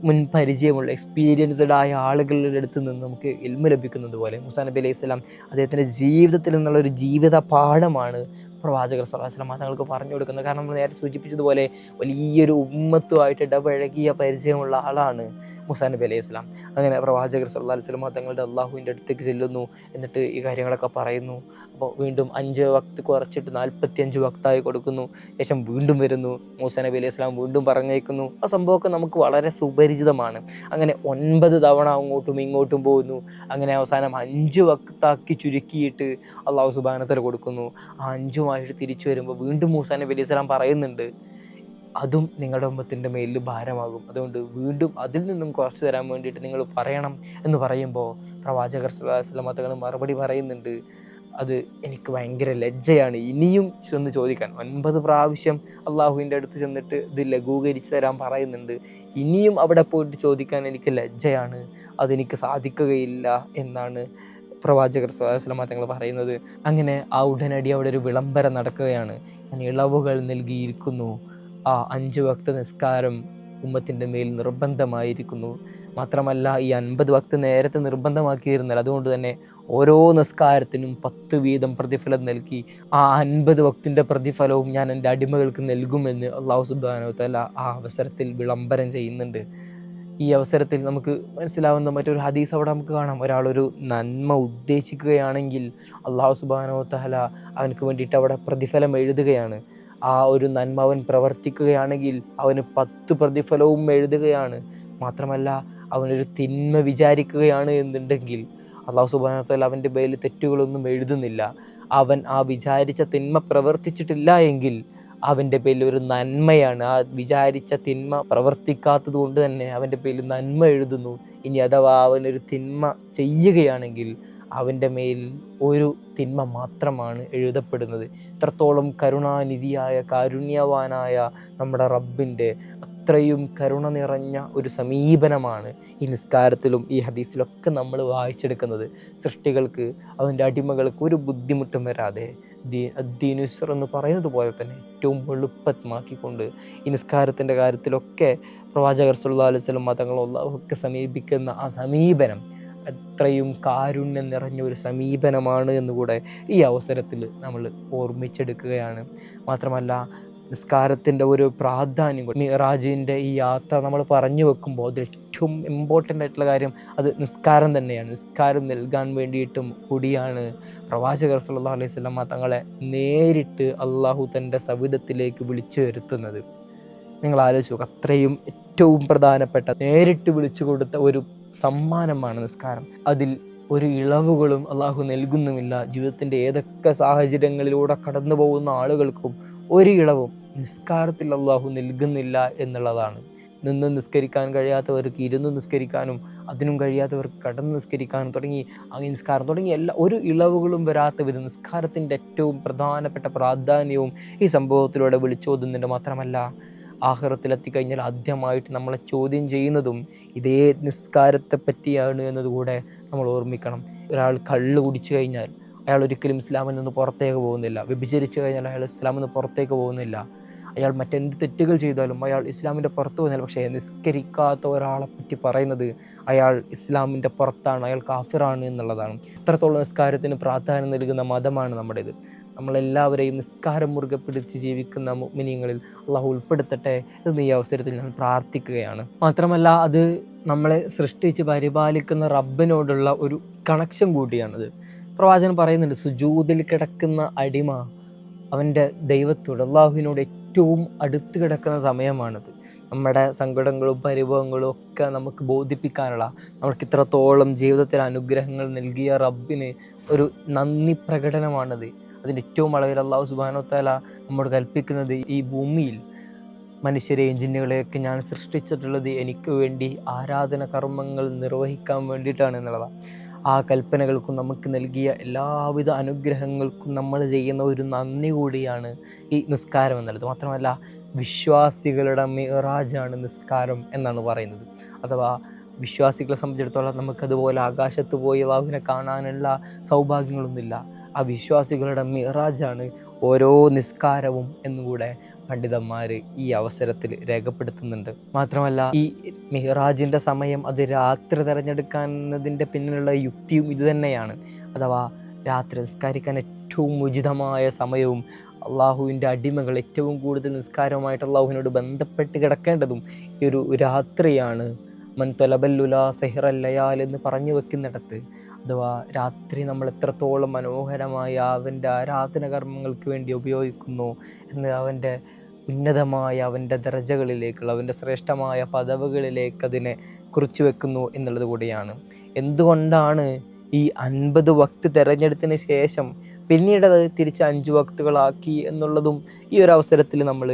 മുൻ പരിചയമുള്ള എക്സ്പീരിയൻസ്ഡ് ആയ ആളുകളുടെ അടുത്ത് നിന്ന് നമുക്ക് ഇൽമ ലഭിക്കുന്നത് പോലെ മൂസാ നബി അലൈഹി സ്വലാം അദ്ദേഹത്തിൻ്റെ ജീവിതത്തിൽ നിന്നുള്ള ഒരു ജീവിത പാഠമാണ് പ്രവാചകർ സ്വല്ലല്ലാഹു അലൈഹി വസല്ലം തങ്ങൾക്ക് പറഞ്ഞു കൊടുക്കുന്നത്. കാരണം നമ്മൾ നേരത്തെ സൂചിപ്പിച്ചതുപോലെ വലിയൊരു ഉമ്മത്തുമായിട്ട് ഇടപഴകിയ പരിചയമുള്ള ആളാണ് മൂസാ നബി അലൈഹി സ്വലാം. അങ്ങനെ പ്രവാചകർ സ്വല്ലല്ലാഹു അലൈഹി വസല്ലം തങ്ങളുടെ അള്ളാഹുവിൻ്റെ അടുത്തേക്ക് ചെല്ലുന്നു. എന്നിട്ട് ഈ കാര്യങ്ങളൊക്കെ പറയുന്നു. അപ്പോൾ വീണ്ടും 5 വക്ത് കുറച്ചിട്ട് 45 വക്തായി കൊടുക്കുന്നു. ശേഷം വീണ്ടും വരുന്നു. മൂസാ നബി അലൈഹി സ്വലാം വീണ്ടും പറഞ്ഞേക്കുന്നു. ആ സംഭവമൊക്കെ നമുക്ക് വളരെ സുപരിചിതമാണ്. അങ്ങനെ 9 തവണ അങ്ങോട്ടും ഇങ്ങോട്ടും പോകുന്നു. അങ്ങനെ അവസാനം 5 വക്താക്കി ചുരുക്കിയിട്ട് അള്ളാഹു സുബ്ഹാനഹു വ തആല കൊടുക്കുന്നു. ആ 5ഉമായിട്ട് തിരിച്ചു വരുമ്പോൾ വീണ്ടും മൂസാ നബി അലൈഹി സ്വലാം പറയുന്നുണ്ട്, അതും നിങ്ങളുടെ ഉമ്മത്തിൻ്റെ മേലിൽ ഭാരമാകും. അതുകൊണ്ട് വീണ്ടും അതിൽ നിന്നും കുറച്ച് തരാൻ വേണ്ടിയിട്ട് നിങ്ങൾ പറയണം എന്ന് പറയുമ്പോൾ പ്രവാചകർ സ്വല്ലല്ലാഹു അലൈഹി വസല്ലം തങ്ങൾ മറുപടി പറയുന്നുണ്ട്, അത് എനിക്ക് ഭയങ്കര ലജ്ജയാണ് ഇനിയും ചെന്ന് ചോദിക്കാൻ. 9 പ്രാവശ്യം അള്ളാഹുവിൻ്റെ അടുത്ത് ചെന്നിട്ട് ഇത് ലഘൂകരിച്ച് തരാൻ പറയുന്നുണ്ട്. ഇനിയും അവിടെ പോയിട്ട് ചോദിക്കാൻ എനിക്ക് ലജ്ജയാണ്, അതെനിക്ക് സാധിക്കുകയില്ല എന്നാണ് പ്രവാചകർ സ്വല്ലല്ലാഹു അലൈഹി വസല്ലം തങ്ങൾ പറയുന്നത്. അങ്ങനെ ആ ഉടനടി അവിടെ ഒരു വിളംബരം നടക്കുകയാണ്. ഞാൻ ഇളവുകൾ നൽകിയിരിക്കുന്നു. ആ 5 വക്ത് നിസ്കാരം ഉമ്മത്തിൻ്റെ മേൽ നിർബന്ധമായിരിക്കുന്നു. മാത്രമല്ല ഈ 50 വക്ത് നേരത്തെ നിർബന്ധമാക്കിയിരുന്നില്ല. അതുകൊണ്ട് തന്നെ ഓരോ നിസ്കാരത്തിനും 10 വീതം പ്രതിഫലം നൽകി ആ 50 വക്തിൻ്റെ പ്രതിഫലവും ഞാൻ എൻ്റെ അടിമകൾക്ക് നൽകുമെന്ന് അള്ളാഹു സുബ്ഹാനഹു വ തആല ആ അവസരത്തിൽ വിളംബരം ചെയ്യുന്നുണ്ട്. ഈ അവസരത്തിൽ നമുക്ക് മനസ്സിലാവുന്ന മറ്റൊരു ഹദീസ് അവിടെ നമുക്ക് കാണാം. ഒരാളൊരു നന്മ ഉദ്ദേശിക്കുകയാണെങ്കിൽ അള്ളാഹു സുബ്ഹാനഹു വ തആല അവനക്ക് വേണ്ടിയിട്ട് അവിടെ പ്രതിഫലം എഴുതുകയാണ്. ആ ഒരു നന്മ അവൻ പ്രവർത്തിക്കുകയാണെങ്കിൽ അവന് 10 പ്രതിഫലവും എഴുതുകയാണ്. മാത്രമല്ല അവനൊരു തിന്മ വിചാരിക്കുകയാണ് എന്നുണ്ടെങ്കിൽ അള്ളാഹു സുബ്ഹാനഹു വ തആല അവൻ്റെ പേരിൽ തെറ്റുകളൊന്നും എഴുതുന്നില്ല. അവൻ ആ വിചാരിച്ച തിന്മ പ്രവർത്തിച്ചിട്ടില്ല എങ്കിൽ അവൻ്റെ പേരിൽ ഒരു നന്മയാണ്. ആ വിചാരിച്ച തിന്മ പ്രവർത്തിക്കാത്തത് കൊണ്ട് തന്നെ അവൻ്റെ പേരിൽ നന്മ എഴുതുന്നു. ഇനി അഥവാ അവനൊരു തിന്മ ചെയ്യുകയാണെങ്കിൽ അവൻ്റെ മേൽ ഒരു തിന്മ മാത്രമാണ് എഴുതപ്പെടുന്നത്. ഇത്രത്തോളം കരുണാനിധിയായ കാരുണ്യവാനായ നമ്മുടെ റബ്ബിൻ്റെ അത്രയും കരുണ നിറഞ്ഞ ഒരു സമീപനമാണ് ഈ നിസ്കാരത്തിലും ഈ ഹദീസിലൊക്കെ നമ്മൾ വായിച്ചെടുക്കുന്നത്. സൃഷ്ടികൾക്ക്, അവൻ്റെ അടിമകൾക്ക് ഒരു ബുദ്ധിമുട്ടും വരാതെ അദ്ദീനു യുസ്ർ എന്ന് പറയുന്നത് പോലെ തന്നെ ഏറ്റവും എളുപ്പമാക്കിക്കൊണ്ട് ഈ നിസ്കാരത്തിൻ്റെ കാര്യത്തിലൊക്കെ പ്രവാചകർ സല്ലല്ലാഹു അലൈഹി വസല്ലം തങ്ങളൊക്കെ സമീപിക്കുന്ന ആ സമീപനം അത്രയും കാരുണ്യം നിറഞ്ഞ ഒരു സമീപനമാണ് എന്നുകൂടെ ഈ അവസരത്തിൽ നമ്മൾ ഓർമ്മിച്ചെടുക്കുകയാണ്. മാത്രമല്ല നിസ്കാരത്തിൻ്റെ ഒരു പ്രാധാന്യം, മിഅ്റാജിൻ്റെ ഈ യാത്ര നമ്മൾ പറഞ്ഞു വെക്കുമ്പോൾ അതിൽ ഏറ്റവും ഇമ്പോർട്ടൻ്റ് ആയിട്ടുള്ള കാര്യം അത് നിസ്കാരം തന്നെയാണ്. നിസ്കാരം നൽകാൻ വേണ്ടിയിട്ടും കൂടിയാണ് പ്രവാചകർ സല്ലല്ലാഹു അലൈഹി വസല്ലം തങ്ങളെ നേരിട്ട് അള്ളാഹു തൻ്റെ സവിധത്തിലേക്ക് വിളിച്ചു വരുത്തുന്നത്. നിങ്ങൾ ആലോചിച്ച് നോക്കുക, അത്രയും ഏറ്റവും പ്രധാനപ്പെട്ട നേരിട്ട് വിളിച്ചു കൊടുത്ത ഒരു സമ്മാനമാണ് നിസ്കാരം. അതിൽ ഒരു ഇളവുകളും അള്ളാഹു നൽകുന്നുമില്ല. ജീവിതത്തിൻ്റെ ഏതൊക്കെ സാഹചര്യങ്ങളിലൂടെ കടന്നു പോകുന്ന ആളുകൾക്കും ഒരു ഇളവും നിസ്കാരത്തിൽ അള്ളാഹു നൽകുന്നില്ല എന്നുള്ളതാണ്. നിന്ന് നിസ്കരിക്കാൻ കഴിയാത്തവർക്ക് ഇരുന്ന് നിസ്കരിക്കാനും, അതിനും കഴിയാത്തവർക്ക് കടന്ന് നിസ്കരിക്കാനും തുടങ്ങി നിസ്കാരം തുടങ്ങി ഒരു ഇളവുകളും വരാത്ത വിധം നിസ്കാരത്തിൻ്റെ ഏറ്റവും പ്രധാനപ്പെട്ട പ്രാധാന്യവും ഈ സംഭവത്തിലൂടെ വിളിച്ചോതുന്നുണ്ട്. മാത്രമല്ല ആഖിറത്തിലെത്തിക്കഴിഞ്ഞാൽ ആദ്യമായിട്ട് നമ്മളെ ചോദ്യം ചെയ്യുന്നതും ഇതേ നിസ്കാരത്തെ പറ്റിയാണ് എന്നതുകൂടെ നമ്മൾ ഓർമ്മിക്കണം. ഒരാൾ കള്ള് കുടിച്ചു കഴിഞ്ഞാൽ അയാൾ ഒരിക്കലും ഇസ്ലാമിൽ നിന്ന് പുറത്തേക്ക് പോകുന്നില്ല. വ്യഭിചരിച്ചു കഴിഞ്ഞാൽ അയാൾ ഇസ്ലാമിൽ നിന്ന് പുറത്തേക്ക് പോകുന്നില്ല. അയാൾ മറ്റെന്ത് തെറ്റുകൾ ചെയ്താലും അയാൾ ഇസ്ലാമിൻ്റെ പുറത്ത് പോകുന്നില്ല. പക്ഷേ നിസ്കരിക്കാത്ത ഒരാളെ പറ്റി പറയുന്നത് അയാൾ ഇസ്ലാമിൻ്റെ പുറത്താണ്, അയാൾ കാഫിറാണ് എന്നുള്ളതാണ്. ഇത്രത്തോളം നിസ്കാരത്തിന് പ്രാധാന്യം നൽകുന്ന മതമാണ് നമ്മുടേത്. നമ്മളെല്ലാവരെയും നിസ്കാരം മുറുകെ പിടിച്ച് ജീവിക്കുന്ന മുഅ്മിനീങ്ങളിൽ അള്ളാഹു ഉൾപ്പെടുത്തട്ടെ എന്ന് ഈ അവസരത്തിൽ ഞാൻ പ്രാർത്ഥിക്കുകയാണ്. മാത്രമല്ല അത് നമ്മളെ സൃഷ്ടിച്ച് പരിപാലിക്കുന്ന റബ്ബിനോടുള്ള ഒരു കണക്ഷൻ കൂടിയാണത്. പ്രവാചകൻ പറയുന്നുണ്ട്, സുജൂദിൽ കിടക്കുന്ന അടിമ അവൻ്റെ ദൈവത്തോട്, അള്ളാഹുവിനോട് ഏറ്റവും അടുത്ത് കിടക്കുന്ന സമയമാണത്. നമ്മുടെ സങ്കടങ്ങളും പരിഭവങ്ങളും ഒക്കെ നമുക്ക് ബോധിപ്പിക്കാനുള്ള, നമുക്ക് ഇത്രത്തോളം ജീവിതത്തിൽ അനുഗ്രഹങ്ങൾ നൽകിയ റബ്ബിന് ഒരു നന്ദി പ്രകടനമാണത്. അതിൻ്റെ ഏറ്റവും അളവിൽ അല്ലാഹു സുബ്ഹാനഹു വ തആല നമ്മോട് കൽപ്പിക്കുന്നത്, ഈ ഭൂമിയിൽ മനുഷ്യരെയും ജിന്നുകളെയൊക്കെ ഞാൻ സൃഷ്ടിച്ചിട്ടുള്ളത് എനിക്ക് വേണ്ടി ആരാധന കർമ്മങ്ങൾ നിർവഹിക്കാൻ വേണ്ടിയിട്ടാണ് എന്നുള്ളതാണ്. ആ കൽപ്പനകൾക്കും നമുക്ക് നൽകിയ എല്ലാവിധ അനുഗ്രഹങ്ങൾക്കും നമ്മൾ ചെയ്യുന്ന ഒരു നന്ദി കൂടിയാണ് ഈ നിസ്കാരം എന്നുള്ളത്. മാത്രമല്ല വിശ്വാസികളുടെ മിഅ്റാജാണ് നിസ്കാരം എന്നാണ് പറയുന്നത്. അഥവാ വിശ്വാസികളെ സംബന്ധിച്ചിടത്തോളം നമുക്കതുപോലെ ആകാശത്ത് പോയി അല്ലാഹുവിനെ കാണാനുള്ള സൗഭാഗ്യങ്ങളൊന്നുമില്ല. ആ വിശ്വാസികളുടെ മിഅ്റാജാണ് ഓരോ നിസ്കാരവും എന്നുകൂടെ പണ്ഡിതന്മാർ ഈ അവസരത്തിൽ രേഖപ്പെടുത്തുന്നുണ്ട്. മാത്രമല്ല ഈ മിഹ്റാജിൻ്റെ സമയം അത് രാത്രി തിരഞ്ഞെടുക്കുന്നതിൻ്റെ പിന്നിലുള്ള യുക്തിയും ഇതുതന്നെയാണ്. അഥവാ രാത്രി നിസ്കരിക്കാൻ ഏറ്റവും ഉചിതമായ സമയവും അള്ളാഹുവിൻ്റെ അടിമകൾ ഏറ്റവും കൂടുതൽ നിസ്കാരവുമായിട്ട് അള്ളാഹുവിനോട് ബന്ധപ്പെട്ട് കിടക്കേണ്ടതും ഈ ഒരു രാത്രിയാണ്. മൻ തൊലബല്ലുലാ സെഹ്റൽ ലയാൽ എന്ന് പറഞ്ഞു വെക്കുന്നിടത്ത്, അഥവാ രാത്രി നമ്മൾ എത്രത്തോളം മനോഹരമായ അവൻ്റെ ആരാധന കർമ്മങ്ങൾക്ക് വേണ്ടി ഉപയോഗിക്കുന്നു എന്ന് അവൻ്റെ ഉന്നതമായ അവൻ്റെ ദർജകളിലേക്കുള്ള അവൻ്റെ ശ്രേഷ്ഠമായ പദവികളിലേക്ക് അതിനെ കുറിച്ചു വെക്കുന്നു എന്നുള്ളത് കൂടിയാണ്. എന്തുകൊണ്ടാണ് ഈ 50 വക്ത് തിരഞ്ഞെടുത്തതിന് ശേഷം പിന്നീട് അത് തിരിച്ച് 5 വക്തുകളാക്കി എന്നുള്ളതും ഈ ഒരു അവസരത്തിൽ നമ്മൾ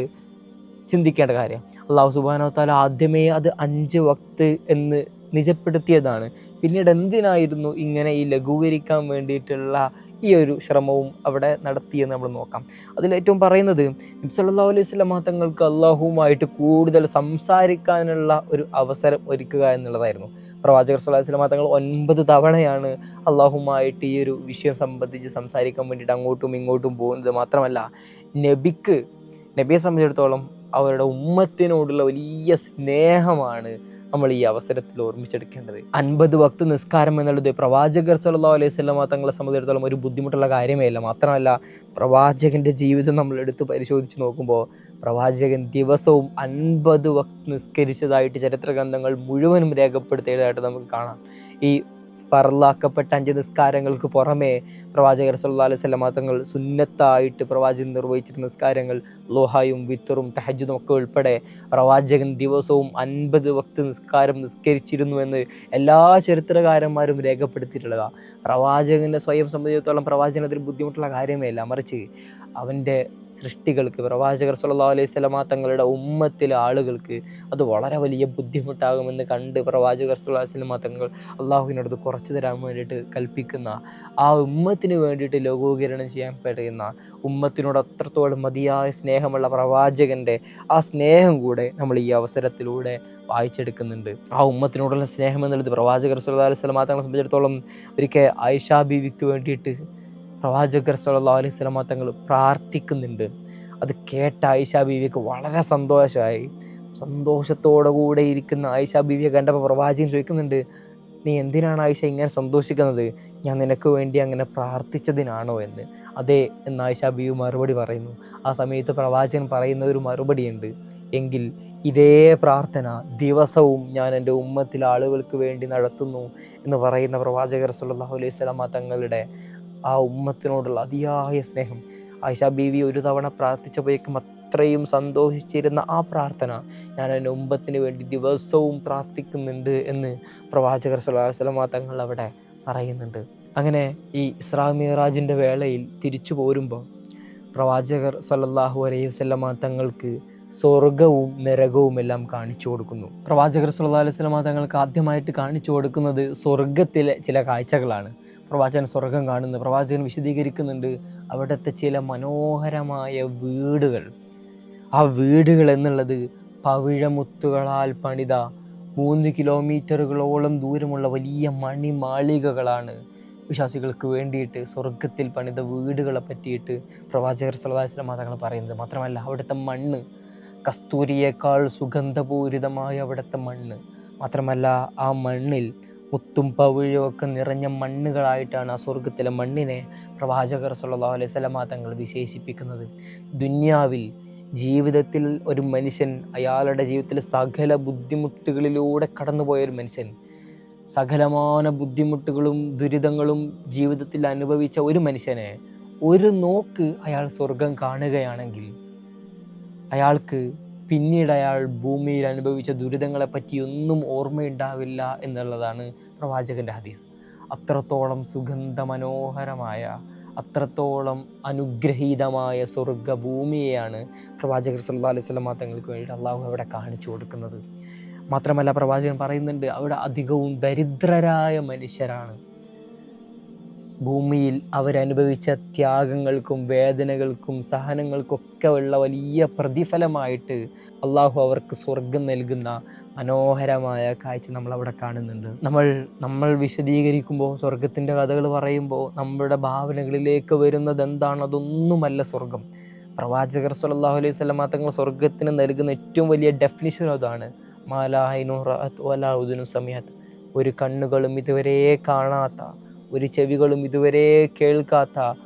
ചിന്തിക്കേണ്ട കാര്യം. അല്ലാഹു സുബ്ഹാനഹു വ തആല ആദ്യമേ അത് 5 വക്ത് എന്ന് നിജപ്പെടുത്തിയതാണ്. പിന്നീട് എന്തിനായിരുന്നു ഇങ്ങനെ ഈ ലഘൂകരിക്കാൻ വേണ്ടിയിട്ടുള്ള ഈ ഒരു ശ്രമവും അവിടെ നടത്തിയെന്ന് നമ്മൾ നോക്കാം. അതിലേറ്റവും പറയുന്നത്, നബി സല്ലല്ലാഹു അലൈഹി വസല്ലം തങ്ങൾക്ക് അള്ളാഹുവുമായിട്ട് കൂടുതൽ സംസാരിക്കാനുള്ള ഒരു അവസരം ഒരുക്കുക എന്നുള്ളതായിരുന്നു. പ്രവാചകർ സല്ലല്ലാഹു അലൈഹി വസല്ലം തങ്ങൾ 9 തവണയാണ് അള്ളാഹുവുമായിട്ട് ഈ ഒരു വിഷയം സംബന്ധിച്ച് സംസാരിക്കാൻ വേണ്ടിയിട്ട് അങ്ങോട്ടും ഇങ്ങോട്ടും പോകുന്നത്. മാത്രമല്ല നബിയെ സംബന്ധിച്ചിടത്തോളം അവരുടെ ഉമ്മത്തിനോടുള്ള വലിയ സ്നേഹമാണ് നമ്മൾ ഈ അവസരത്തിൽ ഓർമ്മിച്ചെടുക്കേണ്ടത്. 50 വക്ത് നിസ്കാരം എന്നുള്ളത് പ്രവാചകർ സല്ലല്ലാഹു അലൈഹി വസല്ലം തങ്ങളെ സംബന്ധിച്ചിടത്തോളം ഒരു ബുദ്ധിമുട്ടുള്ള കാര്യമേ അല്ല. മാത്രമല്ല പ്രവാചകൻ്റെ ജീവിതം നമ്മൾ എടുത്ത് പരിശോധിച്ച് നോക്കുമ്പോൾ പ്രവാചകൻ ദിവസവും 50 വക്ത് നിസ്കരിച്ചതായിട്ട് ചരിത്ര ഗ്രന്ഥങ്ങൾ മുഴുവനും രേഖപ്പെടുത്തിയതായിട്ട് നമുക്ക് കാണാം. ഈ ഫർലാക്കപ്പെട്ട 5 നിസ്കാരങ്ങൾക്ക് പുറമെ പ്രവാചകർ സല്ലല്ലാഹു അലൈഹി വസല്ലമ തങ്ങൾ സുന്നത്തായിട്ട് പ്രവാചകൻ നിർവഹിച്ചിരുന്ന നിസ്കാരങ്ങൾ ളുഹായും വിത്തറും തഹജ്ജുദും ഒക്കെ ഉൾപ്പെടെ പ്രവാചകൻ ദിവസവും 50 വക്ത് നിസ്കാരം നിസ്കരിച്ചിരുന്നുവെന്ന് എല്ലാ ചരിത്രകാരന്മാരും രേഖപ്പെടുത്തിയിട്ടുള്ളതാണ്. പ്രവാചകനെ സ്വയം സംബന്ധിച്ചിടത്തോളം പ്രവാചകൻ അതിൽ ബുദ്ധിമുട്ടുള്ള കാര്യമേ അല്ല, മറിച്ച് അവൻ്റെ സൃഷ്ടികൾക്ക്, പ്രവാചകർ സല്ലല്ലാഹു അലൈഹി വസല്ലമ തങ്ങളുടെ ഉമ്മത്തിലെ ആളുകൾക്ക് അത് വളരെ വലിയ ബുദ്ധിമുട്ടാകുമെന്ന് കണ്ട് പ്രവാചകർ സല്ലല്ലാഹു അലൈഹി വസല്ലമ തങ്ങൾ അള്ളാഹുവിനടുത്ത് കുറച്ച് തരാൻ വേണ്ടിയിട്ട് കൽപ്പിക്കുന്ന, ആ ഉമ്മത്തിന് വേണ്ടിയിട്ട് ലോകോപകരണം ചെയ്യാൻ കഴിയുന്ന, ഉമ്മത്തിനോട് അത്രത്തോളം മതിയായ സ്നേഹമുള്ള പ്രവാചകൻ്റെ ആ സ്നേഹം കൂടെ നമ്മൾ ഈ അവസരത്തിലൂടെ വായിച്ചെടുക്കുന്നുണ്ട്. ആ ഉമ്മത്തിനോടുള്ള സ്നേഹം എന്നുള്ളത് പ്രവാചകർ സല്ലല്ലാഹു അലൈഹി വസല്ലമ തങ്ങളെ സംബന്ധിച്ചിടത്തോളം ഒരിക്കൽ ആയിഷ ബീവിക്ക് വേണ്ടിയിട്ട് പ്രവാചകർ സല്ലല്ലാഹു അലൈഹി വസല്ലമ തങ്ങൾ പ്രാർത്ഥിക്കുന്നുണ്ട്. അത് കേട്ട ആയിഷ ബീവിക്ക് വളരെ സന്തോഷമായി. സന്തോഷത്തോടു കൂടെ ഇരിക്കുന്ന ആയിഷ ബീവിയെ കണ്ടപ്പോൾ പ്രവാചകൻ ചോദിക്കുന്നുണ്ട്, നീ എന്തിനാണ് ആയിഷ ഇങ്ങനെ സന്തോഷിക്കുന്നത്? ഞാൻ നിനക്ക് വേണ്ടി അങ്ങനെ പ്രാർത്ഥിച്ചതിനാണോ എന്ന്. അതെ എന്ന് ആയിഷ ബീവി മറുപടി പറയുന്നു. ആ സമയത്ത് പ്രവാചകൻ പറയുന്ന ഒരു മറുപടിയുണ്ട്, എങ്കിൽ ഇതേ പ്രാർത്ഥന ദിവസവും ഞാൻ എൻ്റെ ഉമ്മത്തിലെ ആളുകൾക്ക് വേണ്ടി നടത്തുന്നു എന്ന് പറയുന്ന പ്രവാചകർ സല്ലല്ലാഹു അലൈഹി വസല്ലമ തങ്ങളുടെ ആ ഉമ്മത്തിനോടുള്ള അതിയായ സ്നേഹം. ആയിഷ ബീവി ഒരു തവണ പ്രാർത്ഥിച്ചപ്പോഴേക്കും അത്രയും സന്തോഷിച്ചിരുന്ന ആ പ്രാർത്ഥന ഞാൻ എൻ്റെ ഉമ്മത്തിന് വേണ്ടി ദിവസവും പ്രാർത്ഥിക്കുന്നുണ്ട് എന്ന് പ്രവാചകർ സല്ലല്ലാഹു അലൈഹി വസല്ലമ തങ്ങൾ അവിടെ പറയുന്നുണ്ട്. അങ്ങനെ ഈ ഇസ്രാ മിഅ്റാജിൻ്റെ വേളയിൽ തിരിച്ചു പോരുമ്പോൾ പ്രവാചകർ സല്ലല്ലാഹു അലൈഹി വസല്ലമ തങ്ങൾക്ക് സ്വർഗവും നരകവും എല്ലാം കാണിച്ചു കൊടുക്കുന്നു. പ്രവാചകർ സല്ലല്ലാഹു അലൈഹി വസല്ലമ തങ്ങൾക്ക് ആദ്യമായിട്ട് കാണിച്ചു കൊടുക്കുന്നത് സ്വർഗത്തിലെ ചില കാഴ്ചകളാണ്. പ്രവാചകൻ സ്വർഗം കാണുന്നു. പ്രവാചകൻ വിശദീകരിക്കുന്നുണ്ട് അവിടുത്തെ ചില മനോഹരമായ വീടുകൾ. ആ വീടുകൾ എന്നുള്ളത് പവിഴമുത്തുകളാൽ പണിത 3 കിലോമീറ്ററുകളോളം ദൂരമുള്ള വലിയ മണിമാളികകളാണ്. വിശ്വാസികൾക്ക് വേണ്ടിയിട്ട് സ്വർഗത്തിൽ പണിത വീടുകളെ പറ്റിയിട്ട് പ്രവാചകർ സല്ലല്ലാഹു അലൈഹി വസല്ലമ തങ്ങൾ പറയുന്നത്. മാത്രമല്ല അവിടുത്തെ മണ്ണ് കസ്തൂരിയേക്കാൾ സുഗന്ധപൂരിതമായ അവിടുത്തെ മണ്ണ്. മാത്രമല്ല ആ മണ്ണിൽ മുത്തും പവിഴവും ഒക്കെ നിറഞ്ഞ മണ്ണുകളായിട്ടാണ് ആ സ്വർഗത്തിലെ മണ്ണിനെ പ്രവാചകർ സല്ലല്ലാഹു അലൈഹി വസല്ലമ തങ്ങൾ വിശേഷിപ്പിക്കുന്നത്. ദുനിയാവിൽ ജീവിതത്തിൽ ഒരു മനുഷ്യൻ അയാളുടെ ജീവിതത്തിലെ സകല ബുദ്ധിമുട്ടുകളിലൂടെ കടന്നുപോയൊരു മനുഷ്യൻ, സകലമാന ബുദ്ധിമുട്ടുകളും ദുരിതങ്ങളും ജീവിതത്തിൽ അനുഭവിച്ച ഒരു മനുഷ്യനെ ഒരു നോക്ക് അയാൾ സ്വർഗം കാണുകയാണെങ്കിൽ അയാൾക്ക് പിന്നീട് അയാൾ ഭൂമിയിൽ അനുഭവിച്ച ദുരിതങ്ങളെ പറ്റിയൊന്നും ഓർമ്മയുണ്ടാവില്ല എന്നുള്ളതാണ് പ്രവാചകൻ്റെ ഹദീസ്. അത്രത്തോളം സുഗന്ധ മനോഹരമായ, അത്രത്തോളം അനുഗ്രഹീതമായ സ്വർഗഭൂമിയെയാണ് പ്രവാചകർ സല്ലല്ലാഹു അലൈഹി വസല്ലമ തങ്ങൾക്ക് വേണ്ടി അള്ളാഹു അവിടെ കാണിച്ചു കൊടുക്കുന്നത്. മാത്രമല്ല പ്രവാചകൻ പറയുന്നുണ്ട് അവിടെ അധികവും ദരിദ്രരായ മനുഷ്യരാണ്. ഭൂമിയിൽ അവരനുഭവിച്ച ത്യാഗങ്ങൾക്കും വേദനകൾക്കും സഹനങ്ങൾക്കൊക്കെ ഉള്ള വലിയ പ്രതിഫലമായിട്ട് അള്ളാഹു അവർക്ക് സ്വർഗം നൽകുന്ന മനോഹരമായ കാഴ്ച നമ്മളവിടെ കാണുന്നുണ്ട്. നമ്മൾ വിശദീകരിക്കുമ്പോൾ, സ്വർഗത്തിൻ്റെ കഥകൾ പറയുമ്പോൾ നമ്മുടെ ഭാവനകളിലേക്ക് വരുന്നത് എന്താണ്? അതൊന്നുമല്ല സ്വർഗം. പ്രവാചകർ സല്ലല്ലാഹു അലൈഹി വസല്ലമ തങ്ങൾ സ്വർഗത്തിന് നൽകുന്ന ഏറ്റവും വലിയ ഡെഫിനിഷൻ അതാണ്. മാ ലാ ഐനുൻ റഅത് വലാ ഉദുനുൻ സമീഅത്. ഒരു കണ്ണുകളും ഇതുവരെ കാണാത്ത, ഒരു ചെവികളും ഇതുവരെ കേൾക്കാത്ത,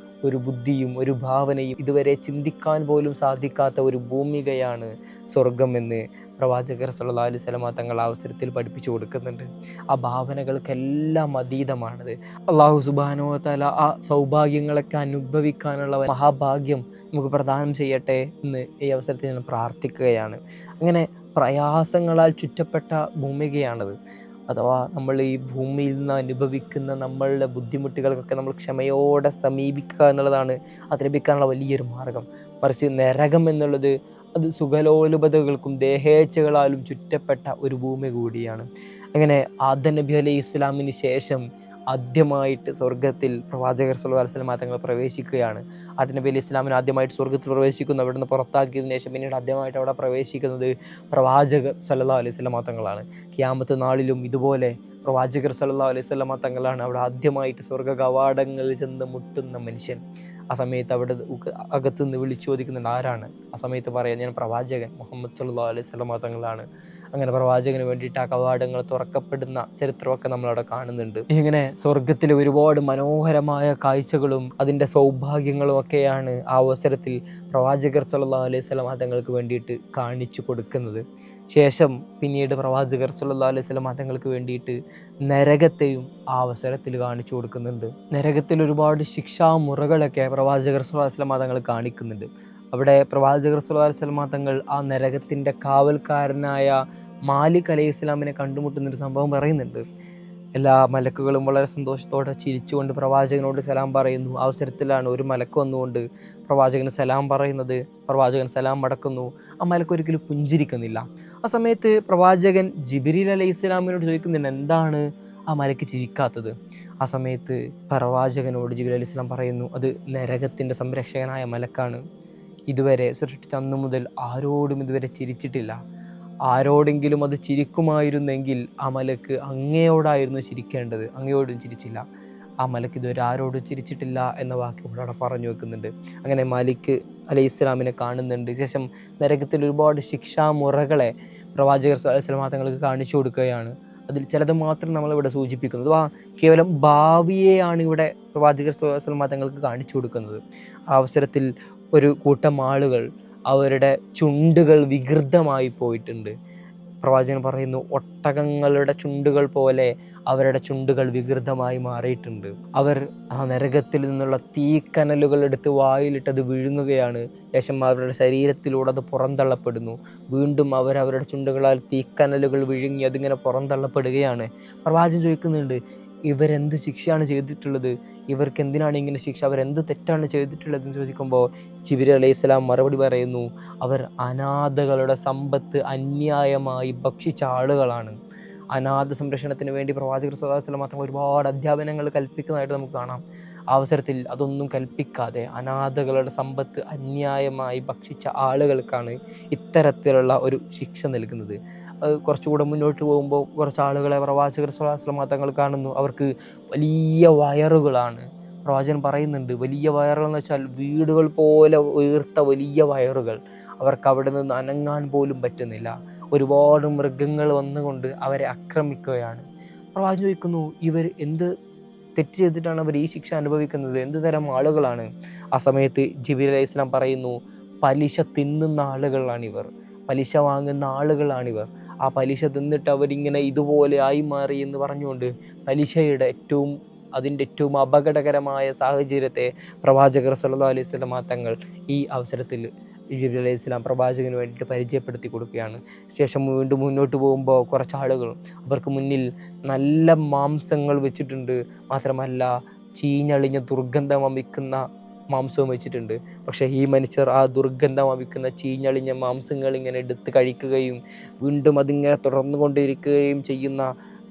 ഒരു ബുദ്ധിയും ഒരു ഭാവനയും ഇതുവരെ ചിന്തിക്കാൻ പോലും സാധിക്കാത്ത ഒരു ഭൂമികയാണ് സ്വർഗം എന്ന് പ്രവാചകർ സല്ലല്ലാഹു അലൈഹി വസല്ലമ തങ്ങൾ അവസരത്തിൽ പഠിപ്പിച്ചു കൊടുക്കുന്നുണ്ട്. ആ ഭാവനകൾക്കെല്ലാം അതീതമാണത്. അല്ലാഹു സുബ്ഹാനഹു വ തആല ആ സൗഭാഗ്യങ്ങളൊക്കെ അനുഭവിക്കാനുള്ള മഹാഭാഗ്യം നമുക്ക് പ്രദാനം ചെയ്യട്ടെ എന്ന് ഈ അവസരത്തിൽ ഞാൻ പ്രാർത്ഥിക്കുകയാണ്. അങ്ങനെ പ്രയാസങ്ങളാൽ ചുറ്റപ്പെട്ട ഭൂമികയാണത്. അഥവാ നമ്മൾ ഈ ഭൂമിയിൽ നിന്ന് അനുഭവിക്കുന്ന നമ്മളുടെ ബുദ്ധിമുട്ടുകൾക്കൊക്കെ നമ്മൾ ക്ഷമയോടെ സമീപിക്കുക എന്നുള്ളതാണ് അത് ലഭിക്കാനുള്ള വലിയൊരു മാർഗം. മറിച്ച് നരകം എന്നുള്ളത് അത് സുഖലോലുപതകൾക്കും ദേഹേച്ഛകളാലും ചുറ്റപ്പെട്ട ഒരു ഭൂമി കൂടിയാണ്. അങ്ങനെ ആദം നബി അലൈഹി ഇസ്ലാമിന് ശേഷം ആദ്യമായിട്ട് സ്വർഗത്തിൽ പ്രവാചകർ സല്ലല്ലാഹു അലൈഹി വസല്ലമ തങ്ങൾ പ്രവേശിക്കുകയാണ്. ആദം നബി അലൈഹി ഇസ്ലാമിന് ആദ്യമായിട്ട് സ്വർഗത്തിൽ പ്രവേശിക്കുന്നു. അവിടെ നിന്ന് പുറത്താക്കിയതിനു ശേഷം പിന്നീട് ആദ്യമായിട്ട് അവിടെ പ്രവേശിക്കുന്നത് പ്രവാചകർ സല്ലല്ലാഹു അലൈഹി വസല്ലമ തങ്ങളാണ്. ഖിയാമത്ത് നാളിലും ഇതുപോലെ പ്രവാചകർ സല്ലല്ലാഹു അലൈഹി വസല്ലമ തങ്ങളാണ് അവിടെ ആദ്യമായിട്ട് സ്വർഗ കവാടങ്ങളിൽ ചെന്ന് മുട്ടുന്ന മനുഷ്യൻ. ആ സമയത്ത് അവിടെ അകത്തുനിന്ന് വിളിച്ചു ചോദിക്കുന്നുണ്ട്, ആരാണ്? ആ സമയത്ത് പറയാം, ഞാൻ പ്രവാചകൻ മുഹമ്മദ് സല്ലല്ലാഹു അലൈഹി വസല്ലമ തങ്ങളാണ്. അങ്ങനെ പ്രവാചകന് വേണ്ടിയിട്ട് ആ കവാടങ്ങൾ തുറക്കപ്പെടുന്ന ചരിത്രമൊക്കെ നമ്മളവിടെ കാണുന്നുണ്ട്. ഇങ്ങനെ സ്വർഗത്തിലെ ഒരുപാട് മനോഹരമായ കാഴ്ചകളും അതിൻ്റെ സൗഭാഗ്യങ്ങളും ഒക്കെയാണ് ആ അവസരത്തിൽ പ്രവാചകർ സല്ലല്ലാഹു അലൈഹി വസല്ലമ തങ്ങൾക്ക് വേണ്ടിയിട്ട് കാണിച്ചു കൊടുക്കുന്നത്. ശേഷം പിന്നീട് പ്രവാചകർ സല്ലല്ലാഹു അലൈഹി വസല്ലം തങ്ങൾക്ക് വേണ്ടിയിട്ട് നരകത്തെയും ആ അവസരത്തിൽ കാണിച്ചു കൊടുക്കുന്നുണ്ട്. നരകത്തിൽ ഒരുപാട് ശിക്ഷാമുറകളൊക്കെ പ്രവാചകർ സല്ലല്ലാഹു അലൈഹി വസല്ലം തങ്ങൾ കാണിക്കുന്നുണ്ട്. അവിടെ പ്രവാചകർ സല്ലല്ലാഹു അലൈഹി വസല്ലം തങ്ങൾ ആ നരകത്തിൻ്റെ കാവൽക്കാരനായ മാലിക് അലൈഹി ഇസ്ലാമിനെ കണ്ടുമുട്ടുന്നൊരു സംഭവം പറയുന്നുണ്ട്. എല്ലാ മലക്കുകളും വളരെ സന്തോഷത്തോടെ ചിരിച്ചുകൊണ്ട് പ്രവാചകനോട് സലാം പറയുന്നു. അവസരത്തിലാണ് ഒരു മലക്ക് വന്നുകൊണ്ട് പ്രവാചകന് സലാം പറയുന്നത്. പ്രവാചകൻ സലാം മടക്കുന്നു. ആ മലക്ക് ഒരിക്കലും പുഞ്ചിരിക്കുന്നില്ല. ആ സമയത്ത് പ്രവാചകൻ ജിബ്രീൽ അലൈഹി ഇസ്ലാമിനോട് ചോദിക്കുന്നുണ്ട്, എന്താണ് ആ മലക്ക് ചിരിക്കാത്തത്? ആ സമയത്ത് പ്രവാചകനോട് ജിബ്രീൽ അലൈഹി ഇസ്ലാം പറയുന്നു, അത് നരകത്തിൻ്റെ സംരക്ഷകനായ മലക്കാണ്. ഇതുവരെ സൃഷ്ടിച്ച അന്നു മുതൽ ആരോടും ഇതുവരെ ചിരിച്ചിട്ടില്ല. ആരോടെങ്കിലും അത് ചിരിക്കുമായിരുന്നെങ്കിൽ ആ മലക്ക് അങ്ങയോടായിരുന്നു ചിരിക്കേണ്ടത്, അങ്ങയോടും ചിരിച്ചില്ല. ആ മലക്ക് ഇതുവരെ ആരോടും ചിരിച്ചിട്ടില്ല എന്ന വാക്ക് ഇവിടെ പറഞ്ഞു വെക്കുന്നുണ്ട്. അങ്ങനെ മാലിക് അലൈഹി ഇസ്ലാമിനെ കാണുന്നുണ്ട്. ശേഷം നരകത്തിൽ ഒരുപാട് ശിക്ഷാമുറകളെ പ്രവാചകർ സ്വല്ലല്ലാഹു അലൈഹി വസല്ലം തങ്ങൾക്ക് കാണിച്ചു കൊടുക്കുകയാണ്. അതിൽ ചിലത് മാത്രം നമ്മളിവിടെ സൂചിപ്പിക്കുന്നത്. കേവലം ഭാവിയെയാണ് ഇവിടെ പ്രവാചകർ സ്വല്ലല്ലാഹു അലൈഹി വസല്ലം തങ്ങൾക്ക് കാണിച്ചു കൊടുക്കുന്നത്. ആ അവസരത്തിൽ ഒരു കൂട്ടം ആളുകൾ അവരുടെ ചുണ്ടുകൾ വികൃതമായി പോയിട്ടുണ്ട്. പ്രവാചകൻ പറയുന്നു, ഒട്ടകങ്ങളുടെ ചുണ്ടുകൾ പോലെ അവരുടെ ചുണ്ടുകൾ വികൃതമായി മാറിയിട്ടുണ്ട്. അവർ ആ നരകത്തിൽ നിന്നുള്ള തീക്കനലുകൾ എടുത്ത് വായിലിട്ടത് വിഴുങ്ങുകയാണ്. ശേഷം അവരുടെ ശരീരത്തിലൂടെ അത് പുറന്തള്ളപ്പെടുന്നു. വീണ്ടും അവരവരുടെ ചുണ്ടുകളാൽ തീക്കനലുകൾ വിഴുങ്ങി അതിങ്ങനെ പുറന്തള്ളപ്പെടുകയാണ്. പ്രവാചകൻ ചോദിക്കുന്നുണ്ട്, ഇവരെന്ത് ശിക്ഷയാണ് ചെയ്തിട്ടുള്ളത്? ഇവർക്ക് എന്തിനാണ് ഇങ്ങനെ ശിക്ഷ? അവരെന്ത് തെറ്റാണ് ചെയ്തിട്ടുള്ളതെന്ന് ചോദിക്കുമ്പോൾ ജിബ്രീൽ അലൈഹി സ്വലാം മറുപടി പറയുന്നു, അവർ അനാഥകളുടെ സമ്പത്ത് അന്യായമായി ഭക്ഷിച്ച ആളുകളാണ്. അനാഥ സംരക്ഷണത്തിന് വേണ്ടി പ്രവാചകർ സ്വല്ലല്ലാഹു അലൈഹി വസല്ലം മാത്രം ഒരുപാട് അധ്യാപനങ്ങൾ കൽപ്പിക്കുന്നതായിട്ട് നമുക്ക് കാണാം. ആ അവസരത്തിൽ അതൊന്നും കൽപ്പിക്കാതെ അനാഥകളുടെ സമ്പത്ത് അന്യായമായി ഭക്ഷിച്ച ആളുകൾക്കാണ് ഇത്തരത്തിലുള്ള ഒരു ശിക്ഷ നൽകുന്നത്. കുറച്ചുകൂടെ മുന്നോട്ട് പോകുമ്പോൾ കുറച്ച് ആളുകളെ പ്രവാചകർ സ്വല്ലല്ലാഹു അലൈഹി വസല്ലം തങ്ങൾ കാണുന്നു. അവർക്ക് വലിയ വയറുകളാണ്. പ്രവാചകൻ പറയുന്നുണ്ട്, വലിയ വയറുകൾ എന്ന് വെച്ചാൽ വീടുകൾ പോലെ ഉയർത്ത വലിയ വയറുകൾ. അവർക്ക് അവിടെ നിന്ന് അനങ്ങാൻ പോലും പറ്റുന്നില്ല. ഒരുപാട് മൃഗങ്ങൾ വന്നുകൊണ്ട് അവരെ ആക്രമിക്കുകയാണ്. പ്രവാചകൻ ചോദിക്കുന്നു, ഇവർ എന്ത് തെറ്റ് ചെയ്തിട്ടാണ് അവർ ഈ ശിക്ഷ അനുഭവിക്കുന്നത്? എന്ത് തരം ആളുകളാണ്? ആ സമയത്ത് ജിബ്രീൽ അലൈഹി ഇസ്ലാം പറയുന്നു, പലിശ തിന്നുന്ന ആളുകളാണിവർ, പലിശ വാങ്ങുന്ന ആളുകളാണിവർ. ആ പലിശ തിന്നിട്ട് അവരിങ്ങനെ ഇതുപോലെ ആയി മാറി എന്ന് പറഞ്ഞുകൊണ്ട് പലിശയുടെ അതിൻ്റെ ഏറ്റവും അപകടകരമായ സാഹചര്യത്തെ പ്രവാചകർ സല്ലല്ലാഹു അലൈഹി വസല്ലം തങ്ങൾ ഈ അവസരത്തിൽ ജിബ്രീൽ അലൈഹി ഇസ്ലാം പ്രവാചകന് വേണ്ടിയിട്ട് പരിചയപ്പെടുത്തി കൊടുക്കുകയാണ്. ശേഷം വീണ്ടും മുന്നോട്ട് പോകുമ്പോൾ കുറച്ച് ആളുകൾ, അവർക്ക് മുന്നിൽ നല്ല മാംസങ്ങൾ വെച്ചിട്ടുണ്ട്. മാത്രമല്ല ചീഞ്ഞളിഞ്ഞ ദുർഗന്ധം വമിക്കുന്ന മാംസവും വെച്ചിട്ടുണ്ട്. പക്ഷേ ഈ മനുഷ്യർ ആ ദുർഗന്ധം വമിക്കുന്ന ചീഞ്ഞളിഞ്ഞ മാംസങ്ങൾ ഇങ്ങനെ എടുത്ത് കഴിക്കുകയും വീണ്ടും അതിങ്ങനെ തുടർന്നുകൊണ്ടിരിക്കുകയും ചെയ്യുന്ന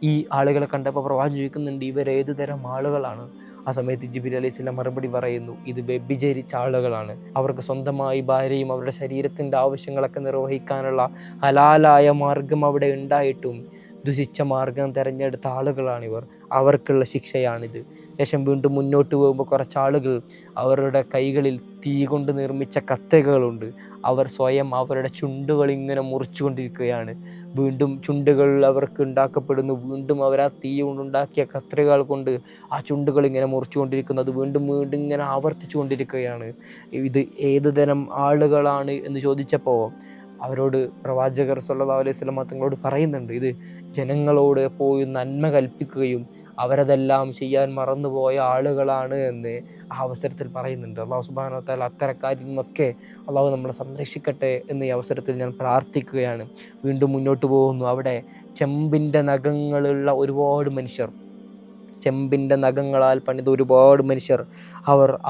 ഈ ആളുകളെ കണ്ടപ്പോൾ പ്രവാചകൻ ചോദിക്കുന്നുണ്ട്, ഇവരേതു തരം ആളുകളാണ്? ആ സമയത്ത് ജിബ്രീൽ അലൈഹി സ്വലാം മറുപടി പറയുന്നു, ഇത് വ്യഭിചരിച്ച ആളുകളാണ്. അവർക്ക് സ്വന്തമായി ഭാര്യയും അവരുടെ ശരീരത്തിൻ്റെ ആവശ്യങ്ങളൊക്കെ നിർവഹിക്കാനുള്ള ഹലാലായ മാർഗം അവിടെ ഉണ്ടായിട്ടും ദുഷിച്ച മാർഗം തിരഞ്ഞെടുത്ത ആളുകളാണിവർ. അവർക്കുള്ള ശിക്ഷയാണിത്. ശേഷം വീണ്ടും മുന്നോട്ട് പോകുമ്പോൾ കുറച്ചാളുകൾ, അവരുടെ കൈകളിൽ തീ കൊണ്ട് നിർമ്മിച്ച കത്രികകളുണ്ട്. അവർ സ്വയം അവരുടെ ചുണ്ടുകൾ ഇങ്ങനെ മുറിച്ചുകൊണ്ടിരിക്കുകയാണ്. വീണ്ടും ചുണ്ടുകൾ അവർക്ക് ഉണ്ടാക്കപ്പെടുന്നു. വീണ്ടും അവർ ആ തീ കൊണ്ടുണ്ടാക്കിയ കത്രികകൾ കൊണ്ട് ആ ചുണ്ടുകൾ ഇങ്ങനെ മുറിച്ചുകൊണ്ടിരിക്കുന്നത് വീണ്ടും വീണ്ടും ഇങ്ങനെ ആവർത്തിച്ചു കൊണ്ടിരിക്കുകയാണ്. ഇത് ഏതുതരം ആളുകളാണ് എന്ന് ചോദിച്ചപ്പോൾ അവരോട് പ്രവാചകർ സല്ലല്ലാഹു അലൈഹി വസല്ലം തങ്ങളോട് പറയുന്നുണ്ട്, ഇത് ജനങ്ങളോട് പോയി നന്മ കൽപ്പിക്കുകയും അവരതെല്ലാം ചെയ്യാൻ മറന്നുപോയ ആളുകളാണ് എന്ന് ആ അവസരത്തിൽ പറയുന്നുണ്ട്. അല്ലാഹു സുബ്ഹാനഹു വ തആല അത്തരക്കാരിൽ നിന്നൊക്കെ അല്ലാഹു നമ്മളെ സംരക്ഷിക്കട്ടെ എന്ന് ഈ അവസരത്തിൽ ഞാൻ പ്രാർത്ഥിക്കുകയാണ്. വീണ്ടും മുന്നോട്ട് പോകുന്നു. അവിടെ ചെമ്പിൻ്റെ നഖങ്ങളുള്ള ഒരുപാട് മനുഷ്യർ, ചെമ്പിൻ്റെ നഖങ്ങളാൽ പണിത ഒരുപാട് മനുഷ്യർ,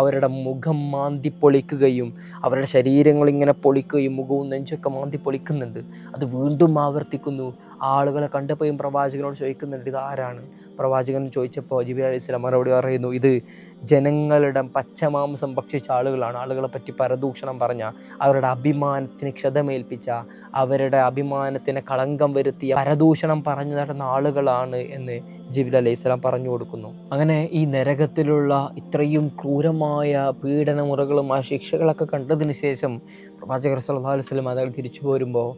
അവരുടെ മുഖം മാന്തി പൊളിക്കുകയും അവരുടെ ശരീരങ്ങൾ ഇങ്ങനെ പൊളിക്കുകയും മുഖവും നെഞ്ചൊക്കെ മാന്തി പൊളിക്കുന്നുണ്ട്. അത് വീണ്ടും ആവർത്തിക്കുന്നു. ആളുകളെ കണ്ടപ്പോഴും പ്രവാചകനോട് ചോദിക്കുന്നുണ്ട്, ഇത് ആരാണ്? പ്രവാചകൻ ചോദിച്ചപ്പോൾ ജിബ്രീൽ അലൈഹി സ്വലാം മറുപടി പറയുന്നു, ഇത് ജനങ്ങളുടെ പച്ചമാംസം ഭക്ഷിച്ച ആളുകളാണ്. ആളുകളെ പറ്റി പരദൂഷണം പറഞ്ഞ, അവരുടെ അഭിമാനത്തിന് ക്ഷതമേൽപ്പിച്ച, അവരുടെ അഭിമാനത്തിന് കളങ്കം വരുത്തിയ പരദൂഷണം പറഞ്ഞു നടന്ന ആളുകളാണ് എന്ന് ജിബ്രീൽ അലൈഹി സ്വലാം പറഞ്ഞു കൊടുക്കുന്നു. അങ്ങനെ ഈ നരകത്തിലുള്ള ഇത്രയും ക്രൂരമായ പീഡനമുറകളും ആ ശിക്ഷകളൊക്കെ കണ്ടതിന് ശേഷം പ്രവാചകർ സല്ലല്ലാഹു അലൈഹി വസല്ലം അതങ്ങൾ തിരിച്ചു പോരുമ്പോൾ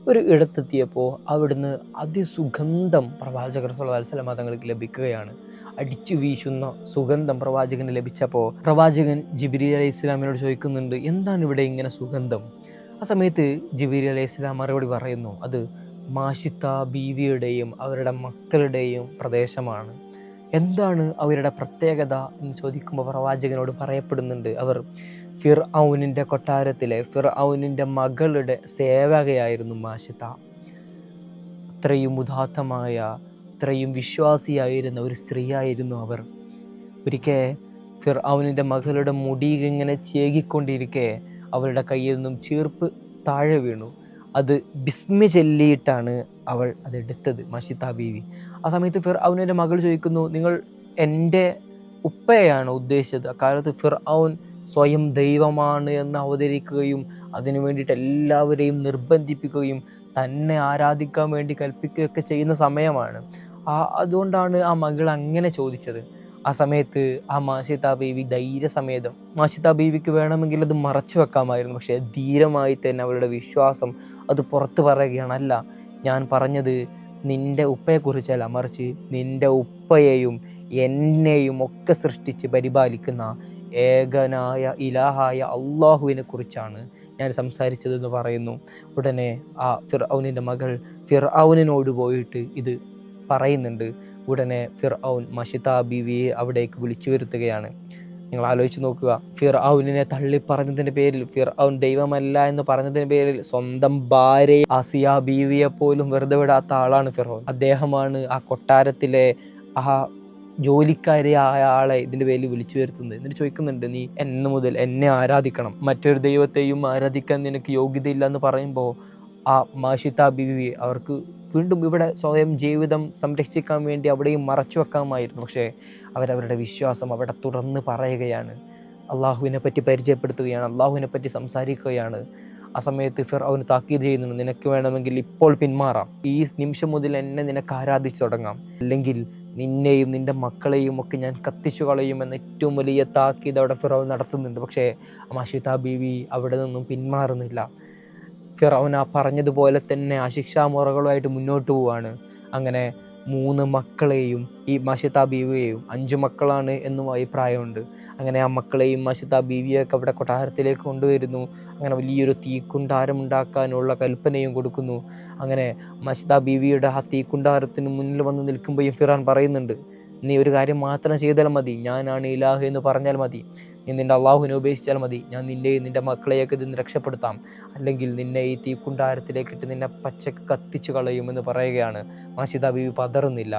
ഒരു ഇടത്തെത്തിയപ്പോൾ അവിടുന്ന് അതിസുഗന്ധം പ്രവാചകർ സല്ലല്ലാഹു അലൈഹി വസല്ലം തങ്ങൾക്ക് ലഭിക്കുകയാണ്. അടിച്ചു വീശുന്ന സുഗന്ധം പ്രവാചകന് ലഭിച്ചപ്പോൾ പ്രവാചകൻ ജിബ്രീൽ അലൈഹി ഇസ്ലാമിനോട് ചോദിക്കുന്നുണ്ട്, എന്താണ് ഇവിടെ ഇങ്ങനെ സുഗന്ധം? ആ സമയത്ത് ജിബീൽ അലൈഹി സ്വലാം മറുപടി പറയുന്നു, അത് മാഷിത്ത ബീവിയുടെയും അവരുടെ മക്കളുടെയും പ്രദേശമാണ്. എന്താണ് അവരുടെ പ്രത്യേകത എന്ന് ചോദിക്കുമ്പോൾ പ്രവാചകനോട് പറയപ്പെടുന്നുണ്ട്, അവർ ഫിർഔനിൻ്റെ കൊട്ടാരത്തിലെ ഫിർഔനിൻ്റെ മകളുടെ സേവകയായിരുന്നു മാഷിത്ത. അത്രയും ഉദാത്തമായ, അത്രയും വിശ്വാസിയായിരുന്ന ഒരു സ്ത്രീയായിരുന്നു അവർ. ഒരിക്കൽ ഫിർഔനിൻ്റെ മകളുടെ മുടി ഇങ്ങനെ ചേകിക്കൊണ്ടിരിക്കെ അവളുടെ കയ്യിൽ നിന്നും ചീർപ്പ് താഴെ വീണു. അത് ബിസ്മി ചൊല്ലിയിട്ടാണ് അവൾ അതെടുത്തത്, മാഷിത്ത ബീവി. ആ സമയത്ത് ഫിർഔനിൻ്റെ മകൾ ചോദിക്കുന്നു, നിങ്ങൾ എൻ്റെ ഉപ്പയെയാണോ ഉദ്ദേശിച്ചത്? അക്കാലത്ത് ഫിർഔൻ സ്വയം ദൈവമാണ് എന്ന് അവതരിക്കുകയും അതിനു വേണ്ടിയിട്ട് എല്ലാവരെയും നിർബന്ധിപ്പിക്കുകയും തന്നെ ആരാധിക്കാൻ വേണ്ടി കൽപ്പിക്കുകയൊക്കെ ചെയ്യുന്ന സമയമാണ്. അതുകൊണ്ടാണ് ആ മകൾ അങ്ങനെ ചോദിച്ചത്. ആ സമയത്ത് ആ മാഷിത്ത ബീവി ധൈര്യസമേതം, മാഷിത്ത ബീവിക്ക് വേണമെങ്കിൽ അത് മറച്ചു വെക്കാമായിരുന്നു, പക്ഷേ ധീരമായി തന്നെ അവളുടെ വിശ്വാസം അത് പുറത്ത് പറയുകയാണ്, അല്ല, ഞാൻ പറഞ്ഞത് നിൻ്റെ ഉപ്പയെക്കുറിച്ചല്ല, മറിച്ച് നിൻ്റെ ഉപ്പയെയും എന്നെയും ഒക്കെ സൃഷ്ടിച്ച് പരിപാലിക്കുന്ന ഏകനായ ഇലാഹായ അള്ളാഹുവിനെ കുറിച്ചാണ് ഞാൻ സംസാരിച്ചതെന്ന് പറയുന്നു. ഉടനെ ആ ഫിർഔനിൻ്റെ മകൾ ഫിർഔനിനോട് പോയിട്ട് ഇത് പറയുന്നുണ്ട്. ഉടനെ ഫിർഔൻ മാഷിത്ത ബീവിയെ അവിടേക്ക് വിളിച്ചു വരുത്തുകയാണ്. നിങ്ങൾ ആലോചിച്ച് നോക്കുക, ഫിർഔനിനെ തള്ളിപ്പറഞ്ഞതിൻ്റെ പേരിൽ, ഫിർഔൻ ദൈവമല്ല എന്ന് പറഞ്ഞതിൻ്റെ പേരിൽ സ്വന്തം ഭാര്യയെ ആസിയ ബീവിയെ പോലും വെറുതെ വിടാത്ത ആളാണ് ഫിർഔൻ. അദ്ദേഹമാണ് ആ കൊട്ടാരത്തിലെ ആ ജോലിക്കാരിയായ ആളെ ഇതിൻ്റെ പേരിൽ വിളിച്ചു വരുത്തുന്നത്. എന്നിട്ട് ചോദിക്കുന്നുണ്ട്, നീ എന്ന് മുതൽ എന്നെ ആരാധിക്കണം, മറ്റൊരു ദൈവത്തെയും ആരാധിക്കാൻ നിനക്ക് യോഗ്യതയില്ല എന്ന് പറയുമ്പോൾ ആ മാഷിത്ത ബീവി അവർക്ക് വീണ്ടും ഇവിടെ സ്വയം ജീവിതം സംരക്ഷിക്കാൻ വേണ്ടി അവിടെയും മറച്ചു വെക്കാമായിരുന്നു. പക്ഷേ അവരവരുടെ വിശ്വാസം അവിടെ തുറന്ന് പറയുകയാണ്, അള്ളാഹുവിനെ പറ്റി പരിചയപ്പെടുത്തുകയാണ്, അള്ളാഹുവിനെ പറ്റി സംസാരിക്കുകയാണ്. ആ സമയത്ത് ഫിർഔൻ താക്കീത് ചെയ്യുന്നുണ്ട്, നിനക്ക് വേണമെങ്കിൽ ഇപ്പോൾ പിന്മാറാം, ഈ നിമിഷം മുതൽ എന്നെ നിനക്ക് ആരാധിച്ചു തുടങ്ങാം, അല്ലെങ്കിൽ നിന്നെയും നിൻ്റെ മക്കളെയും ഒക്കെ ഞാൻ കത്തിച്ചു കളയുമെന്ന് ഏറ്റവും വലിയ താക്കീത് അവിടെ ഫിർഔൻ നടത്തുന്നുണ്ട്. പക്ഷേ മാഷിത്ത ബീവി അവിടെ നിന്നും പിന്മാറുന്നില്ല. ഫിർഔൻ ആ പറഞ്ഞതുപോലെ തന്നെ ആ ശിക്ഷാമുറകളുമായിട്ട് മുന്നോട്ട് പോവാണ്. അങ്ങനെ 3 മക്കളെയും ഈ മാഷിത്ത ബീവിയെയും, 5 മക്കളാണ് എന്നും അഭിപ്രായമുണ്ട്. അങ്ങനെ ആ മക്കളെയും മാഷിത്ത ബീവിയൊക്കെ അവിടെ കൊട്ടാരത്തിലേക്ക് കൊണ്ടുവരുന്നു. അങ്ങനെ വലിയൊരു തീക്കുണ്ടാരം ഉണ്ടാക്കാനുള്ള കൽപ്പനയും കൊടുക്കുന്നു. അങ്ങനെ മാഷിത്ത ബീവിയുടെ ആ തീക്കുണ്ടാരത്തിന് മുന്നിൽ വന്ന് നിൽക്കുമ്പോഴും ഫിർഔൻ പറയുന്നുണ്ട്, നീ ഒരു കാര്യം മാത്രം ചെയ്താൽ മതി, ഞാനാണ് ഇലാഹ് എന്ന് പറഞ്ഞാൽ മതി, നീ നിൻ്റെ അള്ളാഹുവിനെ ഉപേക്ഷിച്ചാൽ മതി, ഞാൻ നിൻ്റെയും നിൻ്റെ മക്കളെയൊക്കെ ഇതിന് രക്ഷപ്പെടുത്താം, അല്ലെങ്കിൽ നിന്നെ ഈ തീക്കുണ്ടാരത്തിലേക്കിട്ട് നിന്നെ പച്ചക്ക് കത്തിച്ചു കളയുമെന്ന് പറയുകയാണ്. മാഷിത്ത ബീവി പതറുന്നില്ല.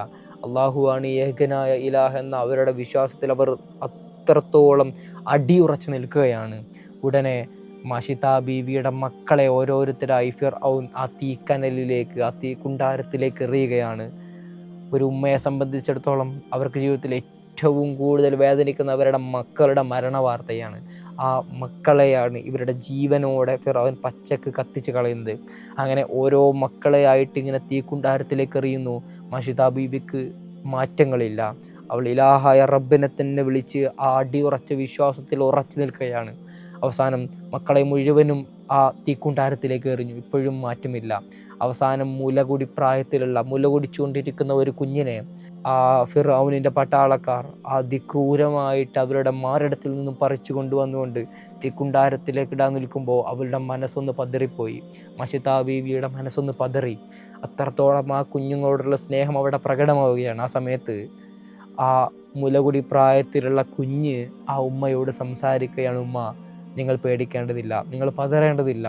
അള്ളാഹുവാണ് ഏകനായ ഇലാഹ് എന്ന അവരുടെ വിശ്വാസത്തിൽ അവർ അത്രത്തോളം അടിയുറച്ചു നിൽക്കുകയാണ്. ഉടനെ മാഷിത്ത ബീവിയുടെ മക്കളെ ഓരോരുത്തരായി ഫിർഔൻ ആ തീക്കനലിലേക്ക്, ആ തീക്കുണ്ടാരത്തിലേക്ക് എറിയുകയാണ്. ഒരു ഉമ്മയെ സംബന്ധിച്ചിടത്തോളം അവർക്ക് ജീവിതത്തിൽ ഏറ്റവും കൂടുതൽ വേദനിക്കുന്ന അവരുടെ മക്കളുടെ മരണ വാർത്തയാണ്. ആ മക്കളെയാണ് ഇവരുടെ ജീവനോടെ ഫിർഔൻ പച്ചക്ക് കത്തിച്ച് കളയുന്നത്. അങ്ങനെ ഓരോ മക്കളെ ആയിട്ട് ഇങ്ങനെ തീക്കുണ്ടാരത്തിലേക്ക് എറിയുന്നു. മാഷിത്ത ബീവിക്ക് മാറ്റങ്ങളില്ല. അവൾ ഇലാഹായ റബ്ബിനെ തന്നെ വിളിച്ച് ആ അടിയുറച്ച വിശ്വാസത്തിൽ ഉറച്ചു നിൽക്കുകയാണ്. അവസാനം മക്കളെ മുഴുവനും ആ തീക്കുണ്ടാരത്തിലേക്ക് എറിഞ്ഞു. ഇപ്പോഴും മാറ്റമില്ല. അവസാനം മുലകുടിച്ചുകൊണ്ടിരിക്കുന്ന ഒരു കുഞ്ഞിനെ ആ ഫിർഔനിൻ്റെ പട്ടാളക്കാർ അതിക്രൂരമായിട്ട് അവരുടെ മാറിടത്തിൽ നിന്നും പറിച്ചു കൊണ്ടുവന്നുകൊണ്ട് തീക്കുണ്ടാരത്തിലേക്ക് ഇടാൻ നിൽക്കുമ്പോൾ അവളുടെ മനസ്സൊന്ന് പതറിപ്പോയി. മാഷിത്ത ബീവിയുടെ മനസ്സൊന്ന് പതറി. അത്രത്തോളം ആ കുഞ്ഞുങ്ങളോടുള്ള സ്നേഹം അവിടെ പ്രകടമാവുകയാണ്. ആ സമയത്ത് ആ മുലകുടി പ്രായത്തിലുള്ള കുഞ്ഞ് ആ ഉമ്മയോട് സംസാരിക്കുകയാണ്, ഉമ്മ, നിങ്ങൾ പേടിക്കേണ്ടതില്ല, നിങ്ങൾ പതറേണ്ടതില്ല,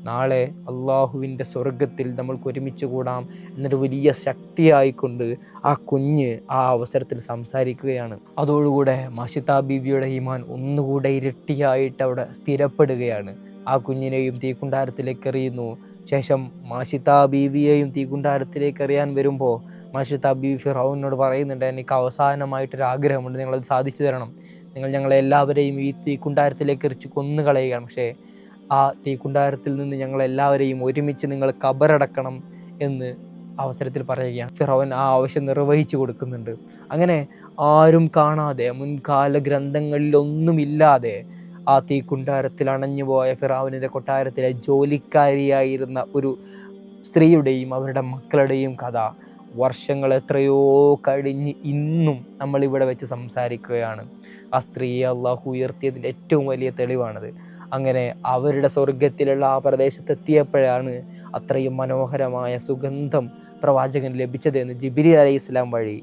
നാളെ അള്ളാഹുവിൻ്റെ സ്വർഗത്തിൽ നമ്മൾക്ക് ഒരുമിച്ച് കൂടാം എന്നൊരു വലിയ ശക്തിയായിക്കൊണ്ട് ആ കുഞ്ഞ് ആ അവസരത്തിൽ സംസാരിക്കുകയാണ്. അതോടുകൂടെ മാഷിത്ത ബീവിയുടെ ഈമാൻ ഒന്നുകൂടെ ഇരട്ടിയായിട്ട് അവിടെ സ്ഥിരപ്പെടുകയാണ്. ആ കുഞ്ഞിനെയും തീക്കുണ്ടാരത്തിലേക്ക് എറിയുന്നു. ശേഷം മാഷിത്ത ബീവിയെയും തീക്കുണ്ടാരത്തിലേക്ക് എറിയാൻ വരുമ്പോൾ മാഷിത്ത ബീവി ഫിർഔനോട് പറയുന്നുണ്ട്, എനിക്ക് അവസാനമായിട്ടൊരാഗ്രഹമുണ്ട്, നിങ്ങളത് സാധിച്ചു തരണം, നിങ്ങൾ ഞങ്ങളെല്ലാവരെയും ഈ തീക്കുണ്ടാരത്തിലേക്ക് എറിച്ച് കൊന്നുകളയുകയാണ്, പക്ഷേ ആ തീക്കുണ്ടാരത്തിൽ നിന്ന് ഞങ്ങളെല്ലാവരെയും ഒരുമിച്ച് നിങ്ങൾ കബറടക്കണം എന്ന് അവസരത്തിൽ പറയുകയാണ്. ഫിർഔൻ ആ ആവശ്യം നിർവഹിച്ചു കൊടുക്കുന്നുണ്ട്. അങ്ങനെ ആരും കാണാതെ, മുൻകാല ഗ്രന്ഥങ്ങളിലൊന്നുമില്ലാതെ ആ തീക്കുണ്ടാരത്തിൽ അണഞ്ഞുപോയ ഫിർഔനിൻ്റെ കൊട്ടാരത്തിലെ ജോലിക്കാരിയായിരുന്ന ഒരു സ്ത്രീയുടെയും അവരുടെ മക്കളുടെയും കഥ വർഷങ്ങൾ എത്രയോ കഴിഞ്ഞ് ഇന്നും നമ്മളിവിടെ വെച്ച് സംസാരിക്കുകയാണ്. ആ സ്ത്രീയെ അള്ളാഹു ഉയർത്തിയതിൻ്റെ ഏറ്റവും വലിയ തെളിവാണത്. അങ്ങനെ അവരുടെ സ്വർഗത്തിലുള്ള ആ പ്രദേശത്തെത്തിയപ്പോഴാണ് അത്രയും മനോഹരമായ സുഗന്ധം പ്രവാചകൻ ലഭിച്ചതെന്ന് ജിബ്രീൽ അലൈഹി ഇസ്ലാം വഴി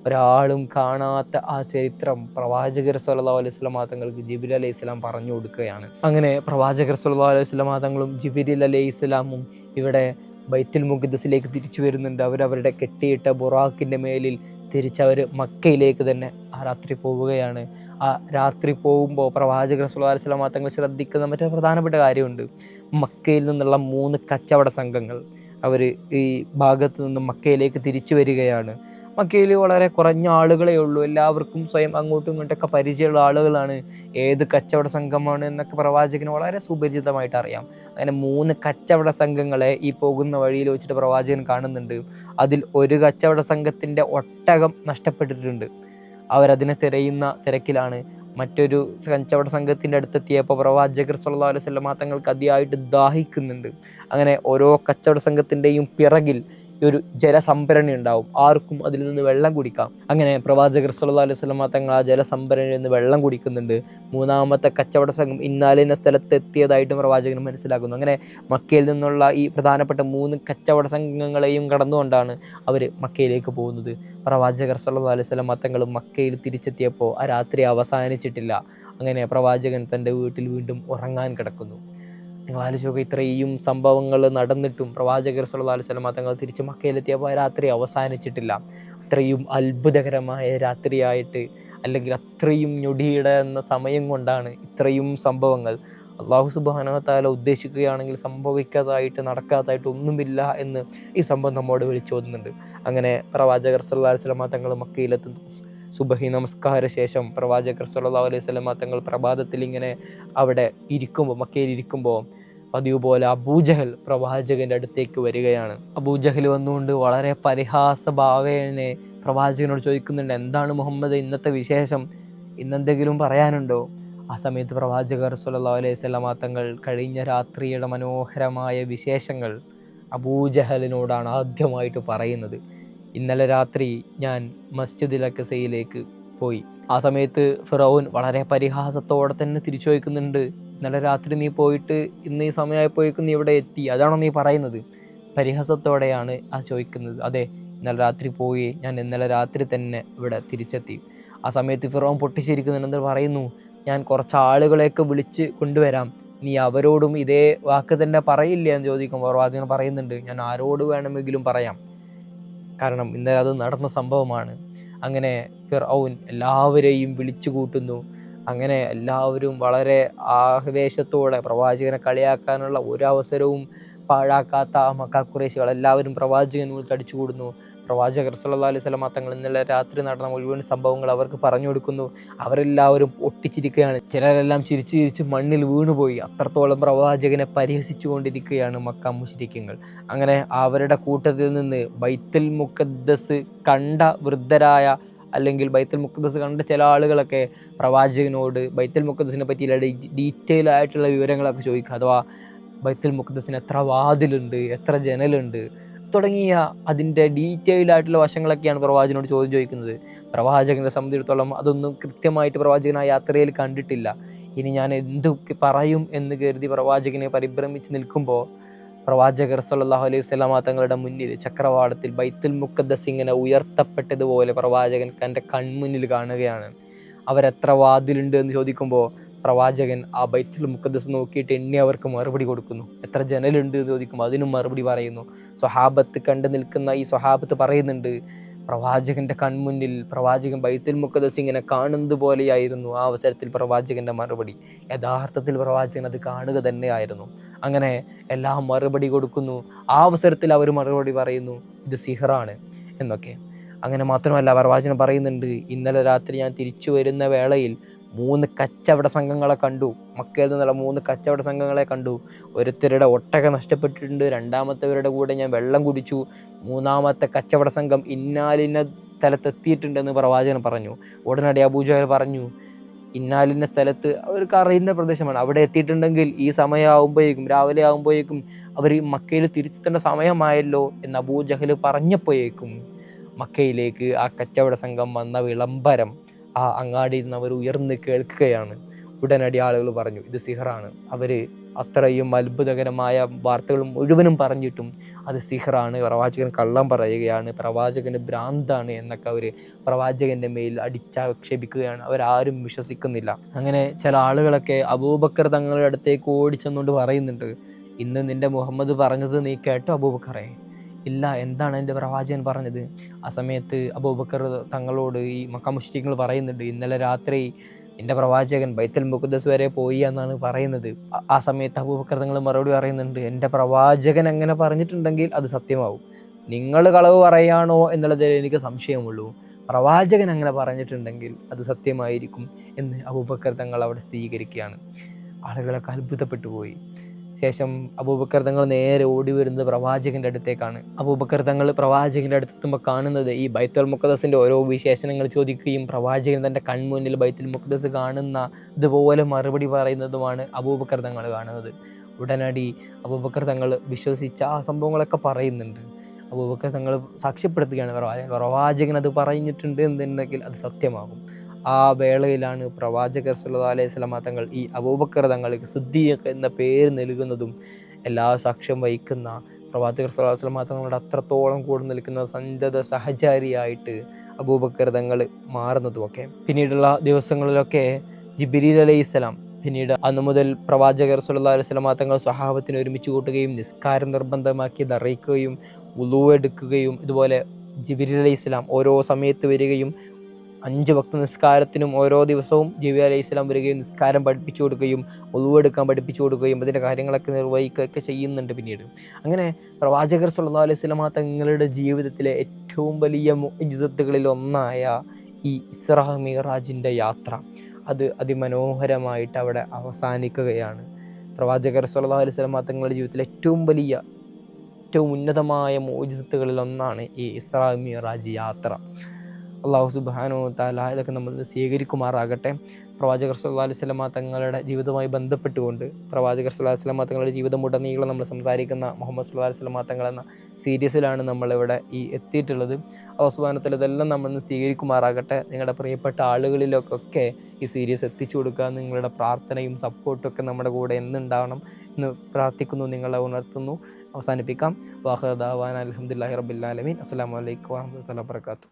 ഒരാളും കാണാത്ത ആ ചരിത്രം പ്രവാചകർ സല്ലല്ലാഹു അലൈഹി വസല്ലം തങ്ങൾക്ക് ജിബ്രീൽ അലൈഹി ഇസ്ലാം പറഞ്ഞു കൊടുക്കുകയാണ്. അങ്ങനെ പ്രവാചകർ സല്ലല്ലാഹു അലൈഹി വസല്ലം തങ്ങളും ജിബ്രീൽ അലൈഹി ഇസ്ലാമും ഇവിടെ ബൈത്തുൽ മുഖദ്ദസിലേക്ക് തിരിച്ചു വരുന്നുണ്ട്. അവരവരുടെ കെട്ടിയിട്ട ബുറാക്കിൻ്റെ മേലിൽ തിരിച്ചവർ മക്കയിലേക്ക് തന്നെ ആ രാത്രി പോവുകയാണ്. ആ രാത്രി പോകുമ്പോൾ പ്രവാചകർ സല്ലല്ലാഹു അലൈഹി വസല്ലം തങ്ങൾ ശ്രദ്ധിക്കുന്ന മറ്റൊരു പ്രധാനപ്പെട്ട കാര്യമുണ്ട്. മക്കയിൽ നിന്നുള്ള 3 കച്ചവട സംഘങ്ങൾ അവർ ഈ ഭാഗത്ത് നിന്ന് മക്കയിലേക്ക് തിരിച്ചു വരികയാണ്. മക്കയിൽ വളരെ കുറഞ്ഞ ആളുകളേ ഉള്ളൂ. എല്ലാവർക്കും സ്വയം അങ്ങോട്ടും ഇങ്ങോട്ടൊക്കെ പരിചയമുള്ള ആളുകളാണ്. ഏത് കച്ചവട സംഘമാണ് എന്നൊക്കെ പ്രവാചകന് വളരെ സുപരിചിതമായിട്ട് അറിയാം. അങ്ങനെ 3 കച്ചവട സംഘങ്ങളെ ഈ പോകുന്ന വഴിയിൽ വെച്ചിട്ട് പ്രവാചകൻ കാണുന്നുണ്ട്. അതിൽ ഒരു കച്ചവട സംഘത്തിൻ്റെ ഒട്ടകം നഷ്ടപ്പെട്ടിട്ടുണ്ട്. അവരതിനെ തിരയുന്ന തിരക്കിലാണ്. മറ്റൊരു കച്ചവട സംഘത്തിൻ്റെ അടുത്തെത്തിയപ്പോൾ പ്രവാചകർ സല്ലല്ലാഹു അലൈഹി വസല്ലം തങ്ങൾക്ക് അതിയായിട്ട് ദാഹിക്കുന്നുണ്ട്. അങ്ങനെ ഓരോ കച്ചവട സംഘത്തിൻ്റെയും പിറകിൽ ഒരു ജലസംഭരണി ഉണ്ടാവും. ആർക്കും അതിൽ നിന്ന് വെള്ളം കുടിക്കാം. അങ്ങനെ പ്രവാചകർ സല്ലല്ലാഹു അലൈഹി വസല്ലം തങ്ങൾ ആ ജലസംഭരണിയിൽ നിന്ന് വെള്ളം കുടിക്കുന്നുണ്ട്. 3ാമത്തെ കച്ചവട സംഘം ഇന്നാലിന്ന സ്ഥലത്ത് എത്തിയതായിട്ടും പ്രവാചകൻ മനസ്സിലാക്കുന്നു. അങ്ങനെ മക്കയിൽ നിന്നുള്ള ഈ പ്രധാനപ്പെട്ട 3 കച്ചവട സംഘങ്ങളെയും കടന്നുകൊണ്ടാണ് അവർ മക്കയിലേക്ക് പോകുന്നത്. പ്രവാചകർ സല്ലല്ലാഹു അലൈഹി വസല്ലം തങ്ങൾ മക്കയിൽ തിരിച്ചെത്തിയപ്പോൾ ആ രാത്രി അവസാനിച്ചിട്ടില്ല. അങ്ങനെ പ്രവാചകൻ തൻ്റെ വീട്ടിൽ വീണ്ടും ഉറങ്ങാൻ കിടക്കുന്നു. നിങ്ങൾ ആലോചിച്ച് നോക്കുക, ഇത്രയും സംഭവങ്ങൾ നടന്നിട്ടും പ്രവാചകർ സല്ലല്ലാഹു അലൈഹി വസല്ലം തങ്ങൾ തിരിച്ച് മക്കയിലെത്തിയപ്പോൾ രാത്രി അവസാനിച്ചിട്ടില്ല. അത്രയും അത്ഭുതകരമായ രാത്രിയായിട്ട്, അല്ലെങ്കിൽ അത്രയും ഞൊടിയിട എന്ന സമയം കൊണ്ടാണ് ഇത്രയും സംഭവങ്ങൾ. അല്ലാഹു സുബ്ഹാനഹു വ തആല ഉദ്ദേശിക്കുകയാണെങ്കിൽ സംഭവിക്കാതായിട്ട് നടക്കാതായിട്ട് ഒന്നുമില്ല എന്ന് ഈ സംഭവം നമ്മോട് വിളിച്ചോതുന്നുണ്ട്. അങ്ങനെ പ്രവാചകർ സല്ലല്ലാഹു അലൈഹി വസല്ലം തങ്ങൾ മക്കയിലെത്തുന്നു. സുബഹി നമസ്കാര ശേഷം പ്രവാചകർ സല്ലല്ലാഹു അലൈഹി വസല്ലം തങ്ങൾ പ്രഭാതത്തിൽ ഇങ്ങനെ അവിടെ ഇരിക്കുമ്പോൾ, മക്കയിൽ ഇരിക്കുമ്പോൾ പതിവ് പോലെ അബൂജഹൽ പ്രവാചകൻ്റെ അടുത്തേക്ക് വരികയാണ്. അബൂജഹൽ വന്നുകൊണ്ട് വളരെ പരിഹാസഭാവേനെ പ്രവാചകനോട് ചോദിക്കുന്നുണ്ട്, എന്താണ് മുഹമ്മദ് ഇന്നത്തെ വിശേഷം, ഇന്നെന്തെങ്കിലും പറയാനുണ്ടോ? ആ സമയത്ത് പ്രവാചകർ സല്ലല്ലാഹു അലൈഹി വസല്ലം തങ്ങൾ കഴിഞ്ഞ രാത്രിയുടെ മനോഹരമായ വിശേഷങ്ങൾ അബൂജഹലിനോടാണ് ആദ്യമായിട്ട് പറയുന്നത്. ഇന്നലെ രാത്രി ഞാൻ മസ്ജിദുൽ അഖ്സയിലേക്ക് പോയി. ആ സമയത്ത് ഫിറഔൻ വളരെ പരിഹാസത്തോടെ തന്നെ തിരിച്ചു ചോദിക്കുന്നുണ്ട്, ഇന്നലെ രാത്രി നീ പോയിട്ട് ഇന്ന് ഈ സമയമായപ്പോഴേക്കും നീ ഇവിടെ എത്തി, അതാണോ നീ പറയുന്നത്? പരിഹാസത്തോടെയാണ് ആ ചോദിക്കുന്നത്. അതെ, ഇന്നലെ രാത്രി പോയി, ഞാൻ ഇന്നലെ രാത്രി തന്നെ ഇവിടെ തിരിച്ചെത്തി. ആ സമയത്ത് ഫിറഔൻ പൊട്ടിച്ചിരിക്കുന്നുണ്ട്, പറയുന്നു, ഞാൻ കുറച്ച് ആളുകളെയൊക്കെ വിളിച്ച് കൊണ്ടുവരാം, നീ അവരോടും ഇതേ വാക്ക് തന്നെ പറയില്ലേ എന്ന് ചോദിക്കുമ്പോൾ പ്രവാചകൻ പറയുന്നുണ്ട്, ഞാൻ ആരോട് വേണമെങ്കിലും പറയാം, കാരണം ഇന്നലെ അത് നടന്ന സംഭവമാണ്. അങ്ങനെ ഫിർഔൻ എല്ലാവരെയും വിളിച്ചു കൂട്ടുന്നു. അങ്ങനെ എല്ലാവരും വളരെ ആവേശത്തോടെ പ്രവാചകനെ കളിയാക്കാനുള്ള ഒരു അവസരവും പാഴാക്കാത്ത മക്ക ഖുറൈശികൾ എല്ലാവരും പ്രവാചകന് മുന്നിൽ തടിച്ചുകൂടുന്നു. പ്രവാചകർ സല്ലല്ലാഹു അലൈഹി വസല്ലം തങ്ങൾ ഇന്നലെ രാത്രി നടന്ന മുഴുവൻ സംഭവങ്ങൾ അവർക്ക് പറഞ്ഞു കൊടുക്കുന്നു. അവരെല്ലാവരും പൊട്ടിച്ചിരിക്കുകയാണ്. ചിലരെല്ലാം ചിരിച്ച് ചിരിച്ച് മണ്ണിൽ വീണുപോയി. അത്രത്തോളം പ്രവാചകനെ പരിഹസിച്ചു കൊണ്ടിരിക്കുകയാണ് മക്ക മുശ്രിക്കുകൾ. അങ്ങനെ അവരുടെ കൂട്ടത്തിൽ നിന്ന് ബൈത്തുൽ മുഖദ്ദസ് കണ്ട വൃദ്ധരായ, അല്ലെങ്കിൽ ബൈത്തുൽ മുഖദ്ദസ് കണ്ട ചില ആളുകളൊക്കെ പ്രവാചകനോട് ബൈത്തുൽ മുഖദ്ദസിനെ പറ്റിയുള്ള ഡീറ്റെയിൽ ആയിട്ടുള്ള വിവരങ്ങളൊക്കെ ചോദിക്കുക. അഥവാ ബൈത്തുൽ മുഖദ്ദസിന് എത്ര വാതിലുണ്ട്, എത്ര ജനലുണ്ട് തുടങ്ങിയ അതിൻ്റെ ഡീറ്റെയിൽഡ് ആയിട്ടുള്ള വശങ്ങളൊക്കെയാണ് പ്രവാചകനോട് ചോദ്യം ചോദിക്കുന്നത്. പ്രവാചകനെ സംബന്ധിച്ചിടത്തോളം അതൊന്നും കൃത്യമായിട്ട് പ്രവാചകൻ ആ യാത്രയിൽ കണ്ടിട്ടില്ല. ഇനി ഞാൻ എന്തൊക്കെ പറയും എന്ന് കരുതി പ്രവാചകനെ പരിഭ്രമിച്ച് നിൽക്കുമ്പോൾ പ്രവാചകർ സല്ലല്ലാഹു അലൈഹി വസല്ലം തങ്ങളുടെ മുന്നിൽ ചക്രവാളത്തിൽ ബൈത്തുൽ മുഖദ്ദസ് ഇങ്ങനെ ഉയർത്തപ്പെട്ടതുപോലെ പ്രവാചകൻ തൻ്റെ കൺമുന്നിൽ കാണുകയാണ്. അവരെത്ര വാതിലുണ്ട് എന്ന് ചോദിക്കുമ്പോൾ പ്രവാചകൻ ആ ബൈത്തുൽ മുഖദ്ദസ് നോക്കിയിട്ട് എണ്ണി അവർക്ക് മറുപടി കൊടുക്കുന്നു. എത്ര ജനലുണ്ട് എന്ന് ചോദിക്കുമ്പോൾ അതിനും മറുപടി പറയുന്നു. സ്വഹാബത്ത് കണ്ടു നിൽക്കുന്ന ഈ സ്വഹാബത്ത് പറയുന്നുണ്ട്, പ്രവാചകന്റെ കൺമുന്നിൽ പ്രവാചകൻ ബൈത്തുൽ മുഖദ്ദസ് ഇങ്ങനെ കാണുന്നത് പോലെയായിരുന്നു ആ അവസരത്തിൽ പ്രവാചകന്റെ മറുപടി. യഥാർത്ഥത്തിൽ പ്രവാചകൻ അത് കാണുക തന്നെയായിരുന്നു. അങ്ങനെ എല്ലാം മറുപടി കൊടുക്കുന്നു. ആ അവസരത്തിൽ അവർ മറുപടി പറയുന്നു, ഇത് സിഹറാണ് എന്നൊക്കെ. അങ്ങനെ മാത്രമല്ല, പ്രവാചകൻ പറയുന്നുണ്ട്, ഇന്നലെ രാത്രി ഞാൻ തിരിച്ചു വരുന്ന വേളയിൽ 3 കച്ചവട സംഘങ്ങളെ കണ്ടു. മക്കയിൽ നിന്നുള്ള 3 കച്ചവട സംഘങ്ങളെ കണ്ടു. ഒരുത്തരുടെ ഒട്ടക നഷ്ടപ്പെട്ടിട്ടുണ്ട്, രണ്ടാമത്തവരുടെ കൂടെ ഞാൻ വെള്ളം കുടിച്ചു, 3ാമത്തെ കച്ചവട സംഘം ഇന്നാലിന്ന സ്ഥലത്തെത്തിയിട്ടുണ്ടെന്ന് പ്രവാചകൻ പറഞ്ഞു. ഉടനടി അബൂജഹൽ പറഞ്ഞു, ഇന്നാലിന്ന സ്ഥലത്ത് അവർക്ക് അറിയുന്ന പ്രദേശമാണ്, അവിടെ എത്തിയിട്ടുണ്ടെങ്കിൽ ഈ സമയമാകുമ്പോഴേക്കും, രാവിലെ ആകുമ്പോഴേക്കും അവർ മക്കയിൽ തിരിച്ചെത്തേണ്ട സമയമായല്ലോ എന്ന് അബൂജഹൽ പറഞ്ഞപ്പോഴേക്കും മക്കയിലേക്ക് ആ കച്ചവട സംഘം വന്ന വിളംബരം ആ അങ്ങാടിയിൽ നിന്ന് അവർ ഉയർന്ന് കേൾക്കുകയാണ്. ഉടനടി ആളുകൾ പറഞ്ഞു ഇത് സിഹറാണ്. അവർ അത്രയും അത്ഭുതകരമായ വാർത്തകൾ മുഴുവനും പറഞ്ഞിട്ടും അത് സിഹറാണ്, പ്രവാചകൻ കള്ളം പറയുകയാണ്, പ്രവാചകന് ഭ്രാന്താണ് എന്നൊക്കെ അവർ പ്രവാചകൻ്റെ മേൽ അടിച്ചാക്ഷേപിക്കുകയാണ്. അവരാരും വിശ്വസിക്കുന്നില്ല. അങ്ങനെ ചില ആളുകളൊക്കെ അബൂബക്കർ തങ്ങളുടെ അടുത്തേക്ക് ഓടിച്ചെന്നുകൊണ്ട് പറയുന്നുണ്ട്, ഇന്ന് നിൻ്റെ മുഹമ്മദ് പറഞ്ഞത് നീ കേട്ടോ അബൂബക്കറെ? ഇല്ല, എന്താണ് എൻ്റെ പ്രവാചകൻ പറഞ്ഞത്? ആ സമയത്ത് അബൂബക്കർ തങ്ങളോട് ഈ മക്ക മുശ്രിക്കുകൾ പറയുന്നുണ്ട്, ഇന്നലെ രാത്രി എൻ്റെ പ്രവാചകൻ ബൈത്തുൽ മുഖദ്ദസ് വരെ പോയി എന്നാണ് പറയുന്നത്. ആ സമയത്ത് അബൂബക്കർ തങ്ങൾ മറുപടി പറയുന്നുണ്ട്, എൻ്റെ പ്രവാചകൻ അങ്ങനെ പറഞ്ഞിട്ടുണ്ടെങ്കിൽ അത് സത്യമാവും, നിങ്ങൾ കളവ് പറയാണോ എന്നുള്ളതിൽ എനിക്ക് സംശയമുള്ളൂ. പ്രവാചകൻ അങ്ങനെ പറഞ്ഞിട്ടുണ്ടെങ്കിൽ അത് സത്യമായിരിക്കും എന്ന് അബൂബക്കർ തങ്ങൾ അവിടെ സ്ഥിരീകരിക്കുകയാണ്. ആളുകളൊക്കെ അത്ഭുതപ്പെട്ടു പോയി. ശേഷം അബൂബക്കർ തങ്ങൾ നേരെ ഓടി വരുന്നത് പ്രവാചകൻ്റെ അടുത്തേക്കാണ്. അബൂബക്കർ തങ്ങൾ പ്രവാചകൻ്റെ അടുത്തെത്തുമ്പോൾ കാണുന്നത് ഈ ബൈത്തുൽ മുഖദ്ദസിൻ്റെ ഓരോ വിശേഷണങ്ങൾ ചോദിക്കുകയും പ്രവാചകൻ തൻ്റെ കൺമുന്നിൽ ബൈത്തുൽ മുഖദ്ദസ് കാണുന്ന ഇതുപോലെ മറുപടി പറയുന്നതുമാണ് അബൂബക്കർ തങ്ങൾ കാണുന്നത്. ഉടനടി അബൂബക്കർ തങ്ങൾ വിശ്വസിച്ച ആ സംഭവങ്ങളൊക്കെ പറയുന്നുണ്ട്. അബൂബക്കർ തങ്ങൾ സാക്ഷ്യപ്പെടുത്തുകയാണ്, പ്രവാചകൻ അത് പറഞ്ഞിട്ടുണ്ട് എന്നുണ്ടെങ്കിൽ അത് സത്യമാകും. ആ വേളയിലാണ് പ്രവാചകർ സല്ലല്ലാഹു അലൈഹി വസല്ലമ തങ്ങൾ ഈ അബൂബക്കർ തങ്ങൾക്ക് സിദ്ദീഖ് എന്ന പേര് നൽകുന്നതും എല്ലാ സാക്ഷ്യം വഹിക്കുന്ന പ്രവാചകർ സല്ലല്ലാഹു അലൈഹി വസല്ലമ തങ്ങളുടെ അത്രത്തോളം കൂടെ നിൽക്കുന്ന സഞ്ചത സഹചാരിയായിട്ട് അബൂബക്കർ തങ്ങൾ മാറുന്നതുമൊക്കെ. പിന്നീടുള്ള ദിവസങ്ങളിലൊക്കെ ജിബ്രീൽ അലൈഹിസ്സലാം പിന്നീട് അന്നു മുതൽ പ്രവാചകർ സല്ലല്ലാഹു അലൈഹി വസല്ലമ തങ്ങൾ സ്വഹാബത്തിനെ ഒരുമിച്ച് കൂട്ടുകയും നിസ്കാരം നിർബന്ധമാക്കി അറിയിക്കുകയും വുളൂ എടുക്കുകയും ഇതുപോലെ ജിബ്രീൽ അലൈഹിസ്സലാം ഓരോ സമയത്ത് വരികയും 5 വക്ത് നിസ്കാരത്തിനും ഓരോ ദിവസവും ജിബ്രീൽ അലൈഹിസ്സലാം വരികയും നിസ്കാരം പഠിപ്പിച്ചു കൊടുക്കുകയും വുളൂ എടുക്കാൻ പഠിപ്പിച്ചു കൊടുക്കുകയും അതിൻ്റെ കാര്യങ്ങളൊക്കെ നിർവഹിക്കുകയൊക്കെ ചെയ്യുന്നുണ്ട്. പിന്നീട് അങ്ങനെ പ്രവാചകർ സല്ലല്ലാഹു അലൈഹി വസല്ലമ തങ്ങളുടെ ജീവിതത്തിലെ ഏറ്റവും വലിയ മുഅ്ജിസത്തുകളിൽ ഒന്നായ ഈ ഇസ്രാ മിഅ്റാജിൻ്റെ യാത്ര അത് അതിമനോഹരമായിട്ട് അവിടെ അവസാനിക്കുകയാണ്. പ്രവാചകർ സല്ലല്ലാഹു അലൈഹി വസല്ലമ തങ്ങളുടെ ജീവിതത്തിലെ ഏറ്റവും ഉന്നതമായ മുഅ്ജിസത്തുകളിൽ ഒന്നാണ് ഈ ഇസ്രാ മിഅ്റാജ് യാത്ര. അല്ലാഹു സുബ്ഹാനഹു വ തആല ഇതൊക്കെ നമ്മൾ സ്വീകരിക്കുമാറാകട്ടെ. പ്രവാചകർ സല്ലല്ലാഹു അലൈഹി വസല്ലമ തങ്ങളുടെ ജീവിതവുമായി ബന്ധപ്പെട്ടുകൊണ്ട് പ്രവാചകർ സല്ലല്ലാഹു അലൈഹി വസല്ലമ തങ്ങളുടെ ജീവിതമുടനീളം നമ്മൾ സംസാരിക്കുന്ന മുഹമ്മദ് സല്ലല്ലാഹു അലൈഹി വസല്ലമ തങ്ങൾ എന്ന സീരീസിലാണ് നമ്മളിവിടെ എത്തിയിട്ടുള്ളത്. അല്ലാഹു സുബ്ഹാനഹു വ തആല ഇതെല്ലാം നമ്മൾ സ്വീകരിക്കുമാറാകട്ടെ. നിങ്ങളുടെ പ്രിയപ്പെട്ട ആളുകളിലൊക്കെ ഈ സീരീസ് എത്തിച്ചു കൊടുക്കുക. നിങ്ങളുടെ പ്രാർത്ഥനയും സപ്പോർട്ടും ഒക്കെ നമ്മുടെ കൂടെ എന്നുണ്ടാവണം എന്ന് പ്രാർത്ഥിക്കുന്നു, നിങ്ങളെ ഉണർത്തുന്നു. അവസാനിപ്പിക്കാം. വാഖിറു ദഅ്വാനാ അൽഹംദുലില്ലാഹി റബ്ബിൽ ആലമീൻ. അസ്സലാമു അലൈക്കും വറഹ്മത്തുള്ളാഹി വബറകാതുഹു.